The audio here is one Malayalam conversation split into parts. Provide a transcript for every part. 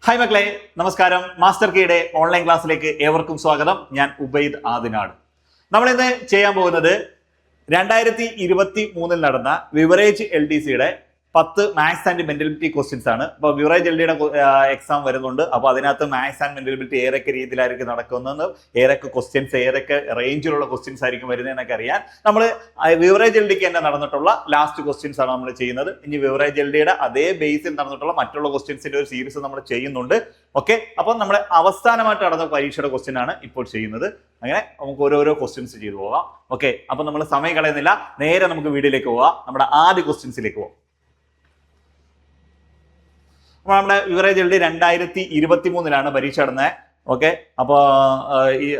ഹായ് മക്കളെ, നമസ്കാരം. മാസ്റ്റർ കീയുടെ ഓൺലൈൻ ക്ലാസ്സിലേക്ക് ഏവർക്കും സ്വാഗതം. ഞാൻ ഉബൈദ് ആദിനാട്. നമ്മൾ ഇന്ന് ചെയ്യാൻ പോകുന്നത് 2023 നടന്ന വിവറേജ് LDCയുടെ 10 മാത്സ് ആൻഡ് മെന്റലിറ്റി ക്വസ്റ്റ്യൻസ് ആണ്. അപ്പോൾ വിവറേജ് LDയുടെ എക്സാം വരുന്നുണ്ട്. അപ്പോൾ അതിനകത്ത് മാത്സ് ആൻഡ് മെന്റലിറ്റി ഏതൊക്കെ രീതിയിലായിരിക്കും നടക്കുന്നത്, ഏതൊക്കെ ക്വസ്റ്റ്യൻസ്, ഏതൊക്കെ റേഞ്ചിലുള്ള ക്വസ്റ്റ്യൻസ് ആയിരിക്കും വരുന്നതെന്നൊക്കെ അറിയാൻ നമ്മൾ വിവറേജ് LDക്ക് തന്നെ നടന്നിട്ടുള്ള ലാസ്റ്റ് ക്വസ്റ്റ്യൻസ് ആണ് നമ്മൾ ചെയ്യുന്നത്. ഇനി വിവറേജ് LDയുടെ അതേ ബേസിൽ നടന്നിട്ടുള്ള മറ്റുള്ള ക്വസ്റ്റ്യൻസിന്റെ ഒരു സീരീസ് നമ്മൾ ചെയ്യുന്നുണ്ട്. ഓക്കെ, അപ്പോൾ നമ്മൾ അവസാനമായിട്ട് നടന്ന പരീക്ഷയുടെ ക്വസ്റ്റ്യൻ ആണ് ഇപ്പോൾ ചെയ്യുന്നത്. അങ്ങനെ നമുക്ക് ഓരോരോ ക്വസ്റ്റ്യൻസ് ചെയ്തു പോകാം. ഓക്കെ, അപ്പോൾ നമ്മൾ സമയം കളയുന്നില്ല, നേരെ നമുക്ക് വീഡിയോയിലേക്ക് പോകാം. നമ്മുടെ ആദ്യ ക്വസ്റ്റ്യൻസിലേക്ക് പോകാം. നമ്മുടെ വിവറേജ് LD 2023 പരീക്ഷ നടന്നത്. ഓക്കെ, അപ്പോൾ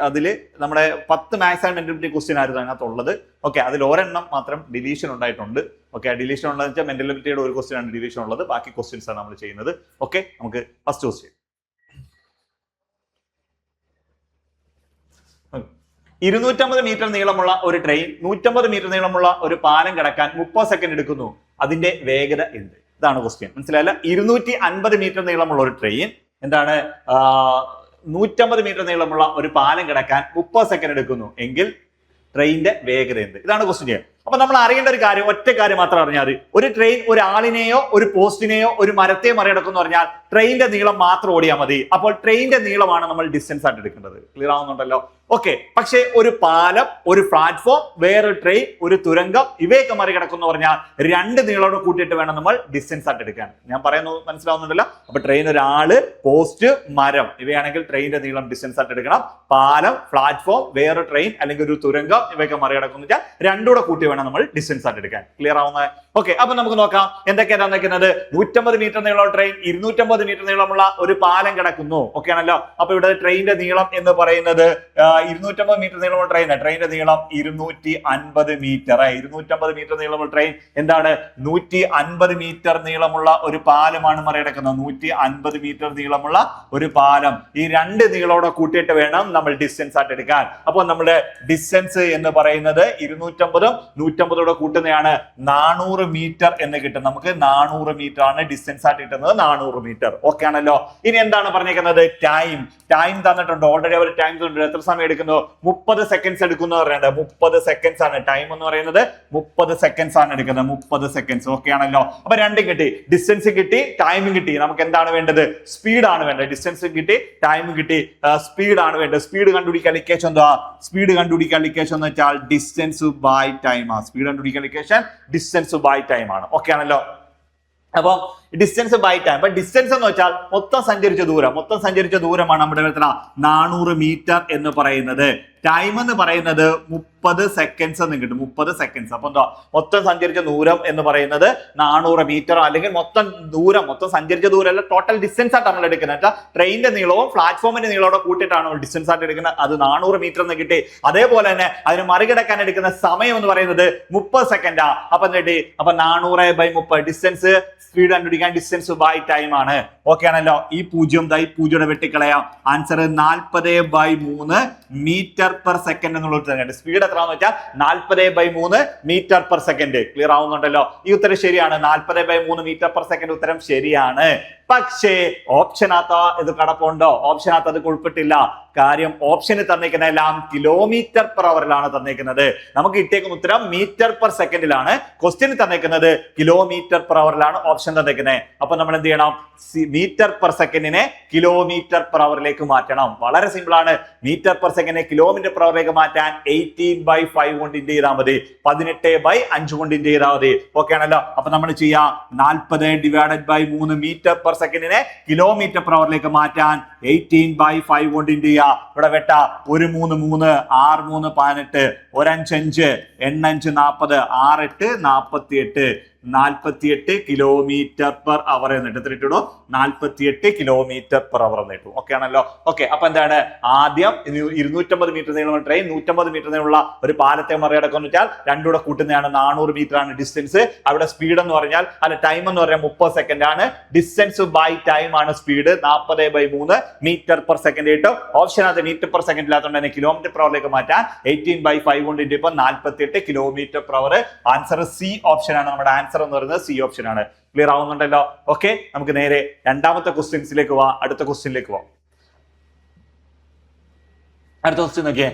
അതില് നമ്മുടെ 10 മാത്സ് ആൻഡ് മെന്റലിറ്റി ക്വസ്റ്റ്യൻ ആയിരുന്നു അതിനകത്തുള്ളത്. ഓക്കെ, അതിൽ ഒരെണ്ണം മാത്രം ഡിലീഷൻ ഉണ്ടായിട്ടുണ്ട്. ഓക്കെ, ഡിലീഷൻ ഉള്ളതെന്ന് വെച്ചാൽ മെന്റലിറ്റിയുടെ ഒരു ക്വസ്റ്റ്യൻ ആണ് ഡിലീഷൻ ഉള്ളത്. ബാക്കി ക്വസ്റ്റ്യൻസ് ആണ് നമ്മൾ ചെയ്യുന്നത്. ഓക്കെ, നമുക്ക് ഫസ്റ്റ് ക്വസ്റ്റ്യൻ. 250 മീറ്റർ നീളമുള്ള ഒരു ട്രെയിൻ 150 മീറ്റർ നീളമുള്ള ഒരു പാലം കടക്കാൻ 30 സെക്കൻഡ് എടുക്കുന്നു. അതിന്റെ വേഗത എന്ത്? ഇതാണ് ക്വസ്റ്റ്യൻ. മനസ്സിലായില്ല? 250 മീറ്റർ നീളമുള്ള ഒരു ട്രെയിൻ എന്താണ് 150 മീറ്റർ നീളമുള്ള ഒരു പാലം കിടക്കാൻ 30 സെക്കൻഡ് എടുക്കുന്നു എങ്കിൽ ട്രെയിനിന്റെ വേഗത എന്ത്? ഇതാണ് ക്വസ്റ്റ്യൻ. അപ്പൊ നമ്മൾ അറിയേണ്ട ഒരു കാര്യം, ഒറ്റ കാര്യം മാത്രം അറിഞ്ഞാൽ മതി. ഒരു ട്രെയിൻ ഒരു ആളിനെയോ ഒരു പോസ്റ്റിനെയോ ഒരു മരത്തെ മറികടക്കുന്നു പറഞ്ഞാൽ ട്രെയിനിന്റെ നീളം മാത്രം ഓടിയാൽ മതി. അപ്പോൾ ട്രെയിനിന്റെ നീളമാണ് നമ്മൾ ഡിസ്റ്റൻസ് ആയിട്ട് എടുക്കേണ്ടത്. ക്ലിയർ ആവുന്നുണ്ടല്ലോ? ഓക്കെ, പക്ഷേ ഒരു പാലം, ഒരു പ്ലാറ്റ്ഫോം, വേറൊരു ട്രെയിൻ, ഒരു തുരങ്കം, ഇവയൊക്കെ മറികടക്കുന്നു പറഞ്ഞാൽ രണ്ട് നീളോട് കൂട്ടിയിട്ട് വേണം നമ്മൾ ഡിസ്റ്റൻസ് ആയിട്ട് എടുക്കാൻ. ഞാൻ പറയുന്നത് മനസ്സിലാവുന്നുണ്ടല്ലോ? അപ്പൊ ട്രെയിൻ ഒരാള്, പോസ്റ്റ്, മരം, ഇവയാണെങ്കിൽ ട്രെയിനിന്റെ നീളം ഡിസ്റ്റൻസ് ആയിട്ട് എടുക്കണം. പാലം, പ്ലാറ്റ്ഫോം, വേറൊരു ട്രെയിൻ അല്ലെങ്കിൽ ഒരു തുരങ്കം, ഇവയൊക്കെ മറികടക്കുന്നു വെച്ചാൽ രണ്ടുകൂടെ കൂട്ടി വേണം നമ്മൾ ഡിസ്റ്റൻസ് ആയിട്ട് എടുക്കാൻ. ക്ലിയർ ആവുന്നത്? ഓക്കെ, അപ്പൊ നമുക്ക് നോക്കാം എന്തൊക്കെയാണ് തന്നിരിക്കുന്നത്. 150 മീറ്റർ നീളമുള്ള ട്രെയിൻ 250 മീറ്റർ നീളമുള്ള ഒരു പാലം കിടക്കുന്നു. ഓക്കെ ആണല്ലോ? അപ്പൊ ഇവിടെ ട്രെയിനിന്റെ നീളം എന്ന് പറയുന്നത് 250 മീറ്റർ നീളമുള്ള ട്രെയിനിന്റെ നീളം 250 മീറ്റർ. 250 മീറ്റർ നീളമുള്ള ട്രെയിൻ എന്താണ് 150 മീറ്റർ നീളമുള്ള ഒരു പാലമാണ് മറികടക്കുന്നത്. 150 മീറ്റർ നീളമുള്ള ഒരു പാലം. ഈ രണ്ട് നീളോടെ കൂട്ടിയിട്ട് വേണം നമ്മൾ ഡിസ്റ്റൻസ് ആയിട്ട് എടുക്കാൻ. അപ്പോൾ നമ്മുടെ ഡിസ്റ്റൻസ് എന്ന് പറയുന്നത് 250 150 കൂട്ടുന്നതാണ് 400 മീറ്റർ എന്ന് കിട്ടും. നമുക്ക് 400 മീറ്റർ ആണ് ഡിസ്റ്റൻസ് ആയിട്ട് കിട്ടുന്നത്. 400 മീറ്റർ. ഓക്കെ ആണല്ലോ? ഇനി എന്താണ് പറഞ്ഞേക്കുന്നത്? ടൈം തന്നിട്ടുണ്ട്. ഓൾറെഡി അവർ ടൈം തന്നിട്ടുണ്ട്. എത്ര സമയം എടുക്കുന്നു? 30 സെക്കൻഡ്സ് എടുക്കുന്നു പറയുന്നത്. 30 സെക്കൻഡ്സ് ആണ് ടൈം എന്ന് പറയുന്നത്. 30 സെക്കൻഡ്സ് ആണ് എടുക്കുന്നത്. 30 സെക്കൻഡ്സ്. ഓക്കെ ആണല്ലോ? അപ്പൊ രണ്ടും കിട്ടി, ഡിസ്റ്റൻസ് കിട്ടി, ടൈമും കിട്ടി. നമുക്ക് എന്താണ് വേണ്ടത്? സ്പീഡ് ആണ് വേണ്ടത്. ഡിസ്റ്റൻസ് കിട്ടി, ടൈമും കിട്ടി, സ്പീഡ് ആണ് വേണ്ടത്. സ്പീഡ് കണ്ടുപിടിക്കാൻ ഇക്വേഷൻ എന്താ? സ്പീഡ് കണ്ടുപിടിക്കാൻ ഇക്വേഷൻ എന്ന് വെച്ചാൽ ഡിസ്റ്റൻസ് ബൈ ടൈം ആണ്. സ്പീഡ് കണ്ടുപിടിക്കാൻ ഇക്വേഷൻ ഡിസ്റ്റൻസ് ബൈ ടൈം ആണ്. ഓക്കെ ആണല്ലോ? അപ്പൊ ഡിസ്റ്റൻസ് ബൈ ടൈം. അപ്പൊ ഡിസ്റ്റൻസ് എന്ന് വെച്ചാൽ മൊത്തം സഞ്ചരിച്ച ദൂരമാണ് നമ്മുടെ 400 മീറ്റർ എന്ന് പറയുന്നത്. ടൈം എന്ന് പറയുന്നത് 30 സെക്കൻഡ്സ് എന്ന് കിട്ടും. 30 സെക്കൻഡ്സ്. അപ്പൊ എന്താ മൊത്തം സഞ്ചരിച്ച ദൂരം എന്ന് പറയുന്നത് 400 മീറ്റർ, അല്ലെങ്കിൽ മൊത്തം സഞ്ചരിച്ച ദൂരം അല്ല, ടോട്ടൽ ഡിസ്റ്റൻസ് ആയിട്ട് നമ്മൾ എടുക്കുന്നത്. ട്രെയിനിന്റെ നീളവും പ്ലാറ്റ്ഫോമിന്റെ നീളവും കൂട്ടിയിട്ടാണ് നമ്മൾ ഡിസ്റ്റൻസ് ആയിട്ട് എടുക്കുന്നത്. അത് 400 മീറ്റർ എന്ന് കിട്ടി. അതേപോലെ തന്നെ അതിന് മറികടക്കാൻ എടുക്കുന്ന സമയം എന്ന് പറയുന്നത് 30 സെക്കൻഡാ. അപ്പൊ എന്നിട്ട് 400/30 ഡിസ്റ്റൻസ്, സ്പീഡ് കണ്ടുപിടിക്കാൻ ഡിസ്റ്റൻസ് ബൈ ടൈം ആണ്. ഓക്കെ ആണല്ലോ? ഈ 0 വെട്ടിക്കളയാം. ആൻസർ 40/3 മീറ്റർ പെർ സെക്കൻഡ് എന്നുള്ളത് തന്നെയാണ്. സ്പീഡ് എത്രയാണെന്ന് വെച്ചാൽ 40/3 മീറ്റർ പെർ സെക്കൻഡ്. ക്ലിയർ ആവുന്നുണ്ടല്ലോ? ഈ ഉത്തരം ശരിയാണ്. 40/3 മീറ്റർ പെർ സെക്കൻഡ് ഉത്തരം ശരിയാണ്. പക്ഷേ ഓപ്ഷനകത്ത് ഇത് കടപ്പുണ്ടോ? ഓപ്ഷനകത്ത് അത് ഉൾപ്പെട്ടില്ല. കാര്യം ഓപ്ഷന് തന്നേക്കുന്ന എല്ലാം കിലോമീറ്റർ പെർ അവറിലാണ് തന്നേക്കുന്നത്. നമുക്ക് കിട്ടിയേക്കുന്ന ഉത്തരം മീറ്റർ പെർ സെക്കൻഡിലാണ്. ക്വസ്റ്റ്യൻ തന്നേക്കുന്നത് കിലോമീറ്റർ പെർ അവറിലാണ് ഓപ്ഷൻ തന്നേക്കുന്നത്. അപ്പൊ നമ്മൾ എന്ത് ചെയ്യണം? മീറ്റർ പെർ സെക്കൻഡിനെ കിലോമീറ്റർ പെർ അവറിലേക്ക് മാറ്റണം. വളരെ സിമ്പിൾ ആണ്. മീറ്റർ പെർ സെക്കൻഡിനെ കിലോമീറ്റർ പെർ അവറിലേക്ക് മാറ്റാൻ 18/5 കൊണ്ട് ഇൻഡ് ചെയ്താൽ മതി. 18/5 കൊണ്ട് ഇൻഡ് ചെയ്താൽ മതി. ഓക്കെ ആണല്ലോ? അപ്പൊ നമ്മൾ ചെയ്യാം 40/3 മീറ്റർ പെർ സെക്കൻഡിനെ കിലോമീറ്റർ പെർ അവറിലേക്ക് മാറ്റാൻ 18/5 കൊണ്ട് ഇൻഡ് ചെയ്യുക. ഇവിടെ വെട്ട 1 3 3 6 3 18 1 5 5 8 40 6 8 48 കിലോമീറ്റർ പെർ അവർ എന്നിട്ട് എത്തിയിട്ടുള്ളൂ. 48 കിലോമീറ്റർ പെർ അവർ എന്നിട്ടു. ഓക്കെ ആണല്ലോ? ഓക്കെ, അപ്പൊ എന്താണ്? ആദ്യം 250 മീറ്റർ നീളമുള്ള ട്രെയിൻ 150 മീറ്റർ നീളമുള്ള ഒരു പാലത്തെ മറികടക്കുന്നു വെച്ചാൽ രണ്ടുകൂടെ കൂട്ടുന്നതാണ് 400 മീറ്റർ ആണ് ഡിസ്റ്റൻസ്. അവിടെ സ്പീഡ് എന്ന് പറഞ്ഞാൽ ടൈം എന്ന് പറഞ്ഞാൽ 30 സെക്കൻഡ് ആണ്. ഡിസ്റ്റൻസ് ബൈ ടൈം ആണ് സ്പീഡ്. 40/3 മീറ്റർ പെർ സെക്കൻഡ് കിട്ടും. ഓപ്ഷനകത്ത് മീറ്റർ പെർ സെക്കൻഡ് ഇല്ലാത്തതുകൊണ്ട് തന്നെ കിലോമീറ്റർ പെർ അവറിലേക്ക് മാറ്റാൻ 18/5 കൊണ്ട് ഇപ്പൊ 48 kilometre per hour. Answer C option ആണ് നമ്മുടെ ആൻസർ. ആൻസർ എന്ന് പറയുന്നത് സി ഓപ്ഷൻ ആണ്. ക്ലിയർ ആവുന്നുണ്ടല്ലോ? ഓക്കെ, നമുക്ക് നേരെ രണ്ടാമത്തെ ക്വസ്റ്റ്യൻസിലേക്ക് പോവാം. അടുത്ത ക്വസ്റ്റ്യനിലേക്ക് പോവാം. അടുത്ത ക്വസ്റ്റ്യൻ നോക്കിയേ.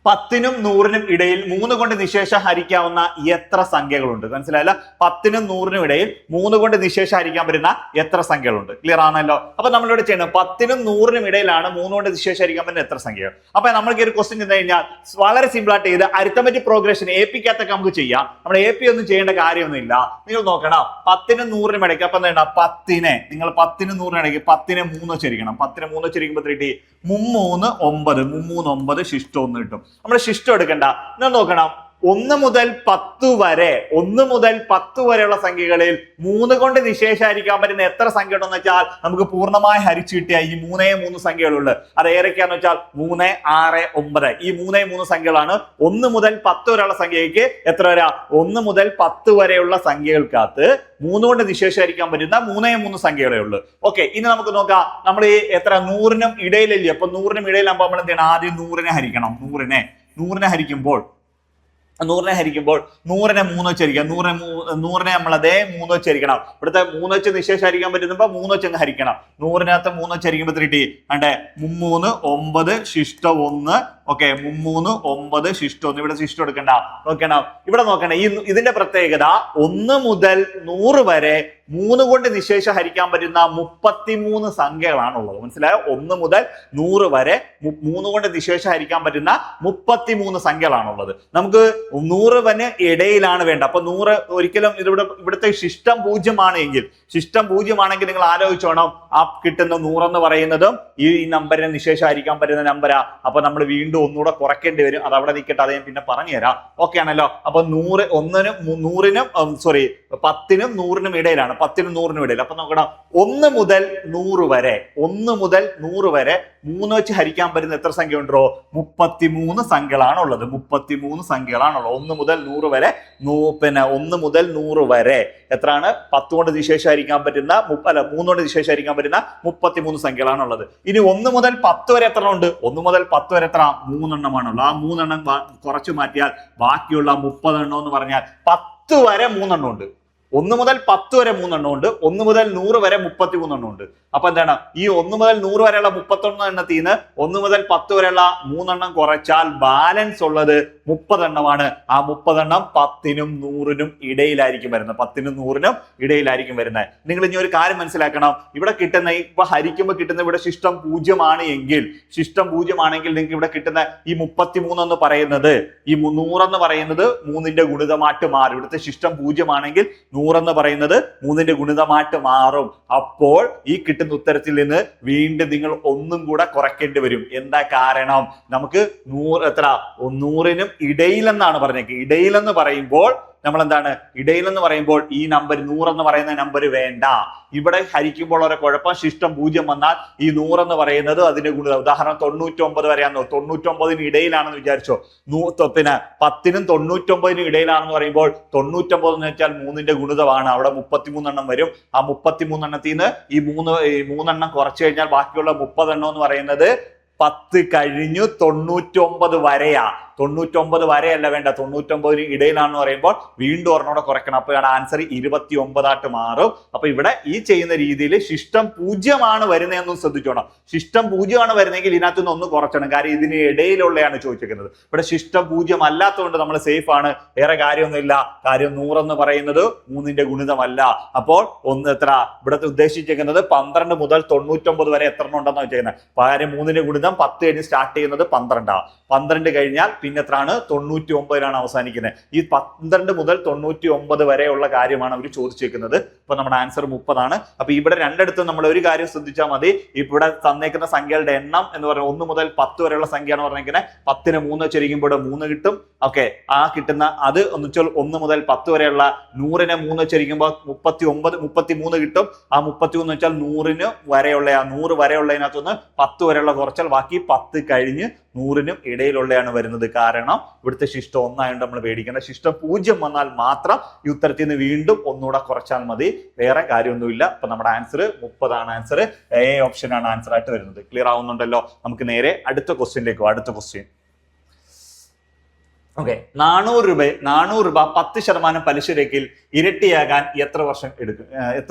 10നും 100നും ഇടയിൽ 3 കൊണ്ട് നിശേഷം ഹരിക്കാവുന്ന എത്ര സംഖ്യകളുണ്ട്? മനസ്സിലായല്ലോ? 10നും 100നും ഇടയിൽ 3 കൊണ്ട് നിശേഷം ഹരിക്കാൻ പറ്റുന്ന എത്ര സംഖ്യകളുണ്ട്? ക്ലിയർ ആണല്ലോ? അപ്പൊ നമ്മളിവിടെ ചെയ്യണം 10നും 100നും ഇടയിലാണ് 3 കൊണ്ട് നിശേഷം ഹരിക്കാൻ പറ്റുന്ന എത്ര സംഖ്യകൾ. അപ്പൊ നമ്മൾക്ക് ഒരു ക്വസ്റ്റ്യൻ ചെയ്ത് കഴിഞ്ഞാൽ വളരെ സിമ്പിൾ ആയിട്ട് ചെയ്ത് അരിത്തമെറ്റിക് പ്രോഗ്രഷൻ AP-ക്കകത്തൊക്കെ നമുക്ക് ചെയ്യാം. നമ്മൾ AP ഒന്നും ചെയ്യേണ്ട കാര്യമൊന്നുമില്ല. നിങ്ങൾ നോക്കണം 10നും 100നും ഇടയ്ക്ക്. അപ്പൊ എന്താ 10നെ നിങ്ങൾ 10നും 100നും ഇടയ്ക്ക് 10നെ 3 വെച്ചിരിക്കണം. 10നെ 3 വെച്ചിരിക്കുമ്പോൾ 3 9 9 ശിഷ്ടം 1 കിട്ടും. നമ്മൾ ശിഷ്ടം എടുക്കണ്ട. നിങ്ങൾ നോക്കണം 1 മുതൽ 10 വരെ 1 മുതൽ 10 വരെയുള്ള സംഖ്യകളിൽ 3 കൊണ്ട് നിശേഷായിരിക്കാൻ പറ്റുന്ന എത്ര സംഖ്യ ഉണ്ടെന്ന് വെച്ചാൽ നമുക്ക് പൂർണ്ണമായി ഹരിച്ചു കിട്ടിയ ഈ 3 സംഖ്യകളുണ്ട്. അത് ഏതൊക്കെയാന്ന് വെച്ചാൽ 3, 6, 9 ഈ 3 സംഖ്യകളാണ്. 1 മുതൽ 10 വരെയുള്ള സംഖ്യയ്ക്ക് എത്ര വരാ? 1 മുതൽ 10 വരെയുള്ള സംഖ്യകൾക്കകത്ത് 3 കൊണ്ട് നിശേഷായിരിക്കാൻ പറ്റുന്ന 3 സംഖ്യകളേ ഉള്ളൂ. ഓക്കെ, ഇനി നമുക്ക് നോക്കാം. നമ്മൾ ഈ എത്ര 100നും ഇടയിലല്ലേ? അപ്പൊ 100നും ഇടയിലാകുമ്പോൾ നമ്മൾ എന്ത് ചെയ്യണം? ആദ്യം 100നെ ഹരിക്കണം. 100നെ ഹരിക്കുമ്പോൾ 100നെ 3 വെച്ചിരിക്കാം. 100നെ നമ്മൾ അതേ 3 വെച്ചിരിക്കണം. ഇവിടുത്തെ 3 വെച്ച് നിശേഷം ഹരിക്കാൻ പറ്റുന്നപ്പോ 3 വെച്ച് ഹരിക്കണം. 100നകത്ത് 3 വെച്ചിരിക്കുമ്പോ 3 അണ്ടേ 3 9 ശിഷ്ടം 1. ഓക്കെ, 3 9 ശിഷ്ടം 1. ഇവിടെ ശിഷ്ടം എടുക്കണ്ട. നോക്കണം, ഇവിടെ നോക്കണേ. ഇതിന്റെ പ്രത്യേകത 1 മുതൽ 100 വരെ 3 കൊണ്ട് നിശേഷം ഹരിക്കാൻ പറ്റുന്ന 33 സംഖ്യകളാണുള്ളത്. മനസ്സിലായോ? 1 മുതൽ 100 വരെ 3 കൊണ്ട് നിശേഷം ഹരിക്കാൻ പറ്റുന്ന 33 സംഖ്യകളാണുള്ളത്. നമുക്ക് 100 ഇടയിലാണ് വേണ്ട. അപ്പൊ 100 ഒരിക്കലും ഇവിടുത്തെ ശിഷ്ടം 0 ആണെങ്കിൽ നിങ്ങൾ ആലോചിച്ചോണം, ആ കിട്ടുന്ന 100 എന്ന് പറയുന്നതും ഈ നമ്പറിനെ നിശേഷം ഹരിക്കാൻ പറ്റുന്ന നമ്പരാ. അപ്പൊ നമ്മൾ വീണ്ടും ഒന്നുകൂടെ കുറയ്ക്കേണ്ടി വരും. അത് അവിടെ നിൽക്കട്ടെ, അത് ഞാൻ പിന്നെ പറഞ്ഞുതരാം. ഓക്കെ ആണല്ലോ? അപ്പൊ 10നും 100നും ഇടയിലാണ്. 10നും 100നും ഇടയിൽ. അപ്പൊ നോക്കണം 1 മുതൽ 100 വരെ 3 വെച്ച് ഹരിക്കാൻ പറ്റുന്ന എത്ര സംഖ്യ ഉണ്ടോ? 33 സംഖ്യകളാണുള്ളത്. 33 സംഖ്യകളാണുള്ളത്. 1 മുതൽ 100 വരെ 1 മുതൽ 100 വരെ എത്രയാണ്? 10 കൊണ്ട് നിശേഷം ഹരിക്കാൻ പറ്റുന്ന 3 കൊണ്ട് നിശേഷം ഹരിക്കാൻ പറ്റുന്ന 33 സംഖ്യകളാണുള്ളത്. ഇനി 1 മുതൽ 10 വരെ എത്ര ഉണ്ട്? 1 മുതൽ 10 വരെ എത്ര? 3 എണ്ണമാണുള്ളത്. ആ 3 എണ്ണം കുറച്ച് മാറ്റിയാൽ ബാക്കിയുള്ള 30 എണ്ണം എന്ന് പറഞ്ഞാൽ 10 വരെ 3 എണ്ണം ഉണ്ട്. 1 മുതൽ 10 വരെ 3 എണ്ണം ഉണ്ട്. 1 മുതൽ 100 വരെ 33 എണ്ണം ഉണ്ട്. അപ്പൊ എന്താണ്? ഈ 1 മുതൽ 100 വരെയുള്ള 31 എണ്ണത്തിൽ നിന്ന് 1 മുതൽ 10 വരെയുള്ള 3 എണ്ണം കുറച്ചാൽ ബാലൻസ് ഉള്ളത് 30 എണ്ണമാണ്. ആ 30 എണ്ണം 10നും 100നും ഇടയിലായിരിക്കും വരുന്നത്. 10നും 100നും ഇടയിലായിരിക്കും വരുന്നത്. നിങ്ങൾ ഇനി ഒരു കാര്യം മനസ്സിലാക്കണം. ഇവിടെ കിട്ടുന്ന ഇപ്പൊ ഹരിക്കുമ്പോൾ കിട്ടുന്ന ഇവിടെ ശിഷ്ടം 0 ആണ് എങ്കിൽ നിങ്ങൾക്ക് ഇവിടെ കിട്ടുന്ന ഈ 33 എന്ന് പറയുന്നത് ഈ 100 എന്ന് പറയുന്നത് 3ന്റെ ഗുണിതമായിട്ട് മാറും. ഇവിടുത്തെ ശിഷ്ടം 0 ആണെങ്കിൽ 100 എന്ന് പറയുന്നത് 3ന്റെ ഗുണിതമായിട്ട് മാറും. അപ്പോൾ ഈ കിട്ടുന്ന ഉത്തരത്തിൽ നിന്ന് വീണ്ടും നിങ്ങൾ ഒന്നും കൂടെ കുറയ്ക്കേണ്ടി വരും. എന്താ കാരണം? നമുക്ക് 100നും ഇടയിലെന്നാണ് പറഞ്ഞേക്ക്. ഇടയിലെന്ന് പറയുമ്പോൾ നമ്മൾ എന്താണ്? ഇടയിലെന്ന് പറയുമ്പോൾ ഈ നമ്പർ 100 എന്ന് പറയുന്ന നമ്പർ വേണ്ട. ഇവിടെ ഹരിക്കുമ്പോൾ ഒരു കുഴപ്പം, ശിഷ്ടം 0 വന്നാൽ ഈ 100 എന്ന് പറയുന്നത് അതിന്റെ ഗുണിതം. ഉദാഹരണം 99 വരെയാണോ? 99ന് ഇടയിലാണെന്ന് വിചാരിച്ചോ. പിന്നെ 10നും 99നും ഇടയിലാണെന്ന് പറയുമ്പോൾ 99 എന്ന് വെച്ചാൽ 3ന്റെ ഗുണിതമാണ്. അവിടെ 33 എണ്ണം വരും. ആ 33 എണ്ണത്തിൽ നിന്ന് ഈ 3 എണ്ണം കുറച്ചു കഴിഞ്ഞാൽ ബാക്കിയുള്ള 30 എണ്ണം എന്ന് പറയുന്നത് 10 കഴിഞ്ഞു 99 വരെയാ. 99 വരെയല്ല വേണ്ട, 99ന് ഇടയിലാണെന്ന് പറയുമ്പോൾ വീണ്ടും ഒരെണ്ണോടെ കുറയ്ക്കണം. അപ്പൊ ആൻസർ 29 ആയിട്ട് മാറും. അപ്പൊ ഇവിടെ ഈ ചെയ്യുന്ന രീതിയിൽ ശിഷ്ടം 0 ആണ് വരുന്നതെന്നും ശ്രദ്ധിച്ചോണം. ശിഷ്ടം 0 ആണ് വരുന്നെങ്കിൽ ഇതിനകത്തുനിന്ന് ഒന്ന് കുറച്ചണം. കാര്യം ഇതിന് ഇടയിലുള്ളതാണ് ചോദിച്ചിരിക്കുന്നത്. ഇവിടെ ശിഷ്ടം 0 അല്ലാത്തതുകൊണ്ട് നമ്മൾ സേഫ് ആണ്. വേറെ കാര്യമൊന്നുമില്ല. കാര്യം 100 എന്ന് പറയുന്നത് 3ന്റെ ഗുണിതമല്ല. അപ്പോൾ ഇവിടുത്തെ ഉദ്ദേശിച്ചിരിക്കുന്നത് 12 മുതൽ 99 വരെ എത്ര ഉണ്ടെന്ന് വെച്ചിരിക്കുന്നത്. കാര്യം 3ന്റെ ഗുണിതം 10 കഴിഞ്ഞ് സ്റ്റാർട്ട് ചെയ്യുന്നത് 12 12 കഴിഞ്ഞാൽ പിന്നെ എത്രയാണ്? 99 അവസാനിക്കുന്നത്. ഈ 12 മുതൽ 99 വരെയുള്ള കാര്യമാണ് അവർ ചോദിച്ചിരിക്കുന്നത്. ഇപ്പൊ നമ്മുടെ ആൻസർ 30 ആണ്. അപ്പൊ ഇവിടെ രണ്ടിടത്തും നമ്മൾ ഒരു കാര്യം ശ്രദ്ധിച്ചാൽ മതി. ഇവിടെ തന്നേക്കുന്ന സംഖ്യകളുടെ എണ്ണം എന്ന് പറഞ്ഞാൽ 1 മുതൽ 10 വരെയുള്ള സംഖ്യയാണ് പറഞ്ഞിരിക്കുന്നത്. 10ന് 3 വെച്ചിരിക്കുമ്പോൾ 3 കിട്ടും. ഓക്കെ, ആ കിട്ടുന്ന അത് ഒന്ന് വെച്ചാൽ 1 മുതൽ 10 വരെയുള്ള 100നെ 3 വെച്ചിരിക്കുമ്പോൾ 33 കിട്ടും. ആ 33 വെച്ചാൽ 100ന് വരെയുള്ള 100 വരെയുള്ളതിനകത്തുനിന്ന് 10 വരെയുള്ള കുറച്ചാൽ ബാക്കി 10 കഴിഞ്ഞ് 100നും ഇടയിലുള്ളതാണ് വരുന്നത്. കാരണം ഇവിടുത്തെ ശിഷ്ടം 1 ആയതുകൊണ്ട് നമ്മൾ പേടിക്കേണ്ട. ശിഷ്ടം 0 വന്നാൽ മാത്രം ഈ ഉത്തരത്തിൽ നിന്ന് വീണ്ടും ഒന്നുകൂടെ കുറച്ചാൽ മതി. വേറെ കാര്യമൊന്നുമില്ല. അപ്പൊ നമ്മുടെ ആൻസർ 30 ആണ്. ആൻസർ എ ഓപ്ഷൻ ആണ് ആൻസർ ആയിട്ട് വരുന്നത്. ക്ലിയർ ആവുന്നുണ്ടല്ലോ? നമുക്ക് നേരെ അടുത്ത ക്വസ്റ്റ്യനിലേക്ക് പോകാം. അടുത്ത ക്വസ്റ്റ്യൻ ഓക്കെ, 400 രൂപ 10% പലിശ നിരക്കിൽ ഇരട്ടിയാകാൻ എത്ര വർഷം എടുക്കും?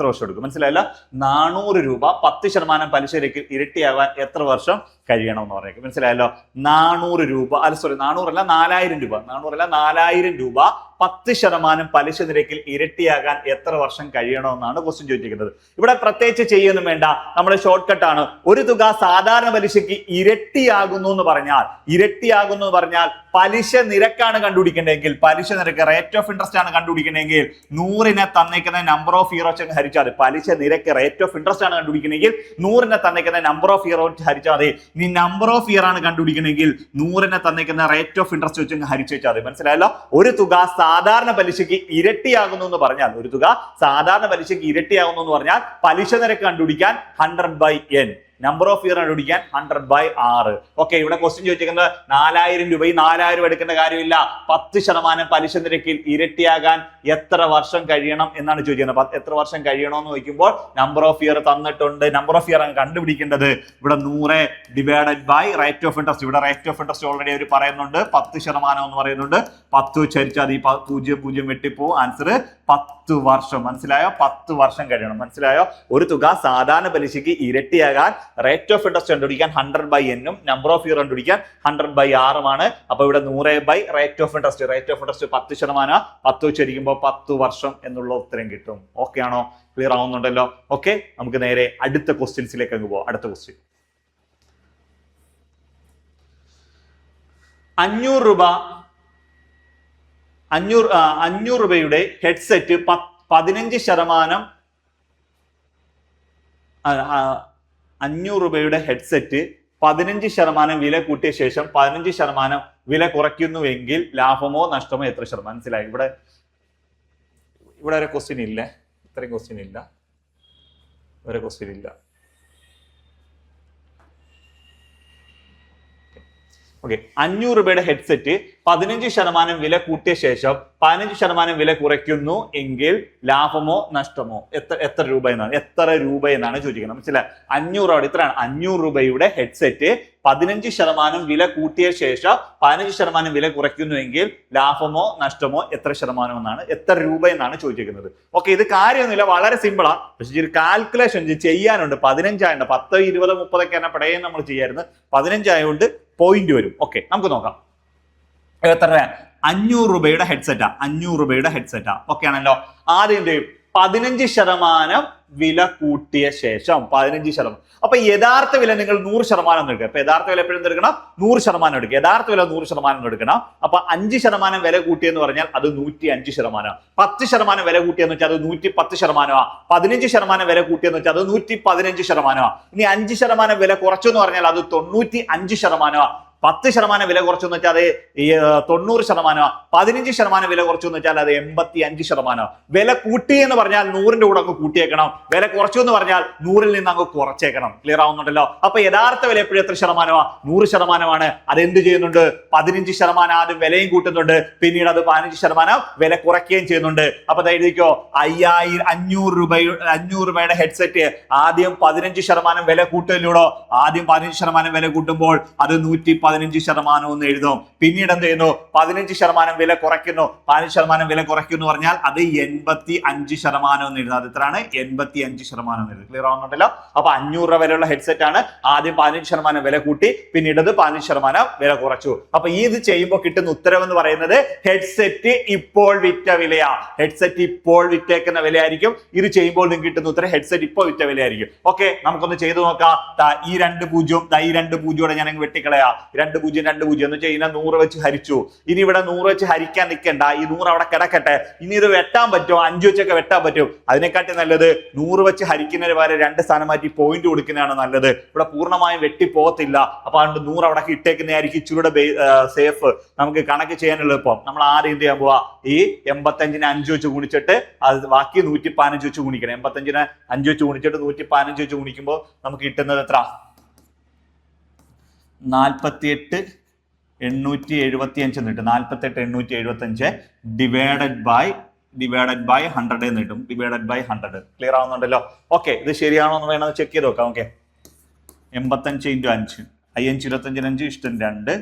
മനസ്സിലായില്ല. 400 രൂപ 10% പലിശ നിരക്കിൽ ഇരട്ടിയാകാൻ എത്ര വർഷം കഴിയണം എന്ന് പറയുന്നത് മനസ്സിലായല്ലോ. 400 രൂപ 400 അല്ല 4000 രൂപ 4000 രൂപ 10% പലിശ നിരക്കിൽ ഇരട്ടിയാകാൻ എത്ര വർഷം കഴിയണമെന്നാണ് ക്വസ്റ്റ്യൻ ചോദിച്ചിരിക്കുന്നത്. ഇവിടെ പ്രത്യേകിച്ച് ചെയ്യൊന്നും വേണ്ട, നമ്മുടെ ഷോർട്ട് കട്ടാണ്. ഒരു തുക സാധാരണ പലിശയ്ക്ക് ഇരട്ടിയാകുന്നു എന്ന് പറഞ്ഞാൽ പലിശ നിരക്കാണ് കണ്ടുപിടിക്കേണ്ടതെങ്കിൽ, പലിശ നിരക്ക് റേറ്റ് ഓഫ് ഇൻട്രസ്റ്റ് ആണ് കണ്ടുപിടിക്കണമെങ്കിൽ 100നെ തന്നിരിക്കുന്ന നമ്പർ ഓഫ് ഇയർ വെച്ച് ഹരിച്ചാൽ, പലിശ നിരക്ക് റേറ്റ് ഓഫ് ഇൻട്രസ്റ്റ് ആണ് കണ്ടുപിടിക്കണമെങ്കിൽ 100നെ തന്നിരിക്കുന്ന നമ്പർ ഓഫ് ഇയർ വെച്ച് ഹരിച്ചാൽ മതി. നീ നമ്പർ ഓഫ് ഇയർ ആണ് കണ്ടുപിടിക്കണമെങ്കിൽ 100നെ തന്നിരിക്കുന്ന റേറ്റ് ഓഫ് ഇൻട്രസ്റ്റ് വെച്ച് ഹരിച്ചു വെച്ചാൽ മതി. മനസ്സിലായല്ലോ. ഒരു തുക സാധാരണ പലിശയ്ക്ക് ഇരട്ടിയാകുന്നു എന്ന് പറഞ്ഞാൽ, പലിശ നിരക്ക് കണ്ടുപിടിക്കാൻ 100/n, നമ്പർ ഓഫ് ഇയർ കണ്ടുപിടിക്കാൻ 100/6. ഓക്കെ, ഇവിടെ ക്വസ്റ്റ്യൻ ചോദിച്ചിരിക്കുന്നത് 4000 രൂപ. ഈ 4000 എടുക്കേണ്ട കാര്യമില്ല. 10% പലിശ നിരക്കിൽ ഇരട്ടിയാകാൻ എത്ര വർഷം കഴിയണം എന്നാണ് ചോദിക്കുന്നത്. എത്ര വർഷം കഴിയണമെന്ന് ചോദിക്കുമ്പോൾ നമ്പർ ഓഫ് ഇയർ തന്നിട്ടുണ്ട്. നമ്പർ ഓഫ് ഇയർ ആണ് കണ്ടുപിടിക്കേണ്ടത്. ഇവിടെ 100 divided by rate of interest. ഇവിടെ റേറ്റ് ഓഫ് ഇൻട്രസ്റ്റ് ഓൾറെഡി അവർ പറയുന്നുണ്ട് 10% എന്ന് പറയുന്നുണ്ട്. 10 ഉച്ചരിച്ചാൽ ഈ 0 വെട്ടിപ്പോ ആൻസർ 10 വർഷം. മനസ്സിലായോ? 10 വർഷം കഴിയണം. മനസ്സിലായോ? ഒരു തുക സാധാരണ പലിശയ്ക്ക് ഇരട്ടിയാകാൻ റേറ്റ് ഓഫ് ഇൻട്രസ്റ്റ് കണ്ടുപിടിക്കാൻ 100/n ഉം നമ്പർ ഓഫ് ഇയർ കണ്ടുപിടിക്കാൻ 100/6 ആണ്. അപ്പൊ ഇവിടെ 100 റേറ്റ് ഓഫ് ഇൻട്രസ്റ്റ് 10%, 10 ഉച്ചരിക്കുമ്പോൾ 10 വർഷം എന്നുള്ള ഉത്തരം കിട്ടും. ഓക്കെ ആണോ? ക്ലിയർ ആവുന്നുണ്ടല്ലോ. ഓക്കെ, നമുക്ക് നേരെ അടുത്ത ക്വസ്റ്റ്യൻസിലേക്ക് അങ്ങ് പോവാം. അടുത്ത ക്വസ്റ്റ്യൻ 500 രൂപയുടെ ഹെഡ്സെറ്റ് 15% 500 രൂപയുടെ ഹെഡ്സെറ്റ് 15% വില കൂട്ടിയ ശേഷം 15% വില കുറയ്ക്കുന്നുവെങ്കിൽ ലാഭമോ നഷ്ടമോ എത്ര ശതമാനം? മനസ്സിലായി. ഇവിടെ ഒരു ക്വസ്റ്റ്യൻ ഇല്ല, ഇത്രയും ക്വസ്റ്റ്യൻ ഇല്ല, ഒരു ക്വസ്റ്റ്യൻ ഇല്ല. ഓക്കെ, 500 രൂപയുടെ ഹെഡ്സെറ്റ് 15% വില കൂട്ടിയ ശേഷം 15% വില കുറയ്ക്കുന്നു എങ്കിൽ ലാഭമോ നഷ്ടമോ എത്ര രൂപ എന്നാണ് ചോദിക്കുന്നത്. മനസ്സിലായി. 500 ഇത്രയാണ്. 500 രൂപയുടെ ഹെഡ്സെറ്റ് 15% വില കൂട്ടിയ ശേഷം 15% വില കുറയ്ക്കുന്നുവെങ്കിൽ ലാഭമോ നഷ്ടമോ എത്ര ശതമാനം എന്നാണ്, എത്ര രൂപ എന്നാണ് ചോദിച്ചിരിക്കുന്നത്. ഓക്കെ, ഇത് കാര്യമൊന്നുമില്ല, വളരെ സിമ്പിളാണ്. പക്ഷെ ഒരു കാൽക്കുലേഷൻ ചെയ്യാനുണ്ട്. 15 ആയതുകൊണ്ട് 10, 20, 30 ഒക്കെ പടയെ നമ്മൾ ചെയ്യായിരുന്നു. 15 ആയതുകൊണ്ട് പോയിന്റ് വരും. ഓക്കെ, നമുക്ക് നോക്കാം. എത്ര? 500 രൂപയുടെ ഹെഡ്സെറ്റാ. ഓക്കെ ആണല്ലോ. ആദ്യം എന്ത് ചെയ്യും? 15% വില കൂട്ടിയ ശേഷം 15%. അപ്പൊ യഥാർത്ഥ വില നിങ്ങൾ 100% എടുക്കുക. അപ്പൊ യഥാർത്ഥ വില എപ്പോഴും എടുക്കണം? 100% എടുക്കുക. യഥാർത്ഥ വില 100% എടുക്കണം. അപ്പൊ 5% വില കൂട്ടിയെന്ന് പറഞ്ഞാൽ അത് 105%. 10% വില കൂട്ടിയെന്ന് വെച്ചാൽ അത് 110%. 15% വില കൂട്ടിയെന്ന് വെച്ചാൽ അത് 115%. ഇനി 5% വില കുറച്ചു എന്ന് പറഞ്ഞാൽ അത് 95%. 10% വില കുറച്ചു എന്ന് വെച്ചാൽ അത് 90%. 15% വില കുറച്ചു എന്ന് വെച്ചാൽ അത് 85%. വില കൂട്ടി എന്ന് പറഞ്ഞാൽ 100ന്റെ കൂടെ അങ്ങ് കൂട്ടിയേക്കണം. വില കുറച്ചു എന്ന് പറഞ്ഞാൽ 100ൽ നിന്ന് അങ്ങ് കുറച്ചേക്കണം. ക്ലിയർ ആവുന്നുണ്ടല്ലോ. അപ്പൊ യഥാർത്ഥ വില എപ്പോഴും എത്ര ശതമാനമാണ്? 100%. അതെന്ത് ചെയ്യുന്നുണ്ട്? 15% ആദ്യം വിലയും കൂട്ടുന്നുണ്ട്, പിന്നീട് അത് 15% വില കുറയ്ക്കുകയും ചെയ്യുന്നുണ്ട്. അപ്പൊ എഴുതിക്കോ, 500 രൂപയുടെ ഹെഡ്സെറ്റ് ആദ്യം 15% വില കൂട്ടലിലൂടെ ആദ്യം 15% വില കൂട്ടുമ്പോൾ അത് 115% എന്ന് എഴുതും. പിന്നീട് എന്ത് ചെയ്യുന്നു? 15% വില കുറയ്ക്കുന്നു. 15% വില കുറയ്ക്കുന്നു പറഞ്ഞാൽ അത് 85% എന്ന് എഴുതാം. അത് എത്രയാണ്? 85% എന്ന് എഴുതും. ക്ലിയർ ആവുന്നുണ്ടല്ലോ. അപ്പൊ 500 രൂപ വിലയുള്ള ഹെഡ്സെറ്റ് ആണ്. ആദ്യം 15% വില കൂട്ടി, പിന്നീട് അത് 15% വില കുറച്ചു. അപ്പൊ ഇത് ചെയ്യുമ്പോൾ കിട്ടുന്ന ഉത്തരം എന്ന് പറയുന്നത് ഹെഡ്സെറ്റ് ഇപ്പോൾ വിറ്റ വിലയാ. ഹെഡ്സെറ്റ് ഇപ്പോൾ വിറ്റേക്കുന്ന വിലയായിരിക്കും. ഇത് ചെയ്യുമ്പോൾ നിങ്ങൾക്ക് കിട്ടുന്ന ഉത്തരം ഹെഡ്സെറ്റ് ഇപ്പോൾ വിറ്റ വിലയായിരിക്കും. ഓക്കെ, നമുക്കൊന്ന് ചെയ്തു നോക്കാം. ഈ 2 പൂജ്യം ഞാൻ വെട്ടിക്കളയാ. 2 0 എന്ന് വെച്ചാൽ 100 വെച്ച് ഹരിച്ചു. ഇനി ഇവിടെ 100 വെച്ച് ഹരിക്കാൻ നിൽക്കണ്ട. ഈ 100 അവിടെ കിടക്കട്ടെ. ഇനി ഇത് വെട്ടാൻ പറ്റുമോ? 5 വെച്ചൊക്കെ വെട്ടാൻ പറ്റും. അതിനെക്കാട്ടി നല്ലത് 100 വെച്ച് ഹരിക്കുന്നതിന് പകരം 2 സ്ഥാനം മാറ്റി പോയിന്റ് കൊടുക്കുന്നതാണ് നല്ലത്. ഇവിടെ പൂർണ്ണമായും വെട്ടി പോകത്തില്ല. അപ്പൊ അതുകൊണ്ട് 100 അവിടെ ഇട്ടേക്കുന്നതായിരിക്കും ഇച്ചിരൂടെ സേഫ്. നമുക്ക് കണക്ക് ചെയ്യാൻ എളുപ്പം. നമ്മൾ ആദ്യം എന്ത് ചെയ്യാൻ പോവാ? ഈ 85നെ 5 വെച്ച് ഗുണിച്ചിട്ട് അത് ബാക്കി 115 വെച്ച് ഗുണിക്കണം. 85നെ 5 വെച്ച് ഗുണിച്ചിട്ട് 115 വെച്ച് ഗുണിക്കുമ്പോൾ നമുക്ക് കിട്ടുന്നത് എത്ര? 48,875 എന്ന് കിട്ടും. 48,875 ഡിവൈഡഡ് ബൈ 100 എന്ന് കിട്ടും. Divided by 100. ക്ലിയർ ആവുന്നുണ്ടല്ലോ. ഓക്കെ, ഇത് ശരിയാണോ എന്ന് വേണമെന്ന് ചെക്ക് ചെയ്ത് നോക്കാം. ഓക്കെ, 85 × 5 5 25 5 = 2.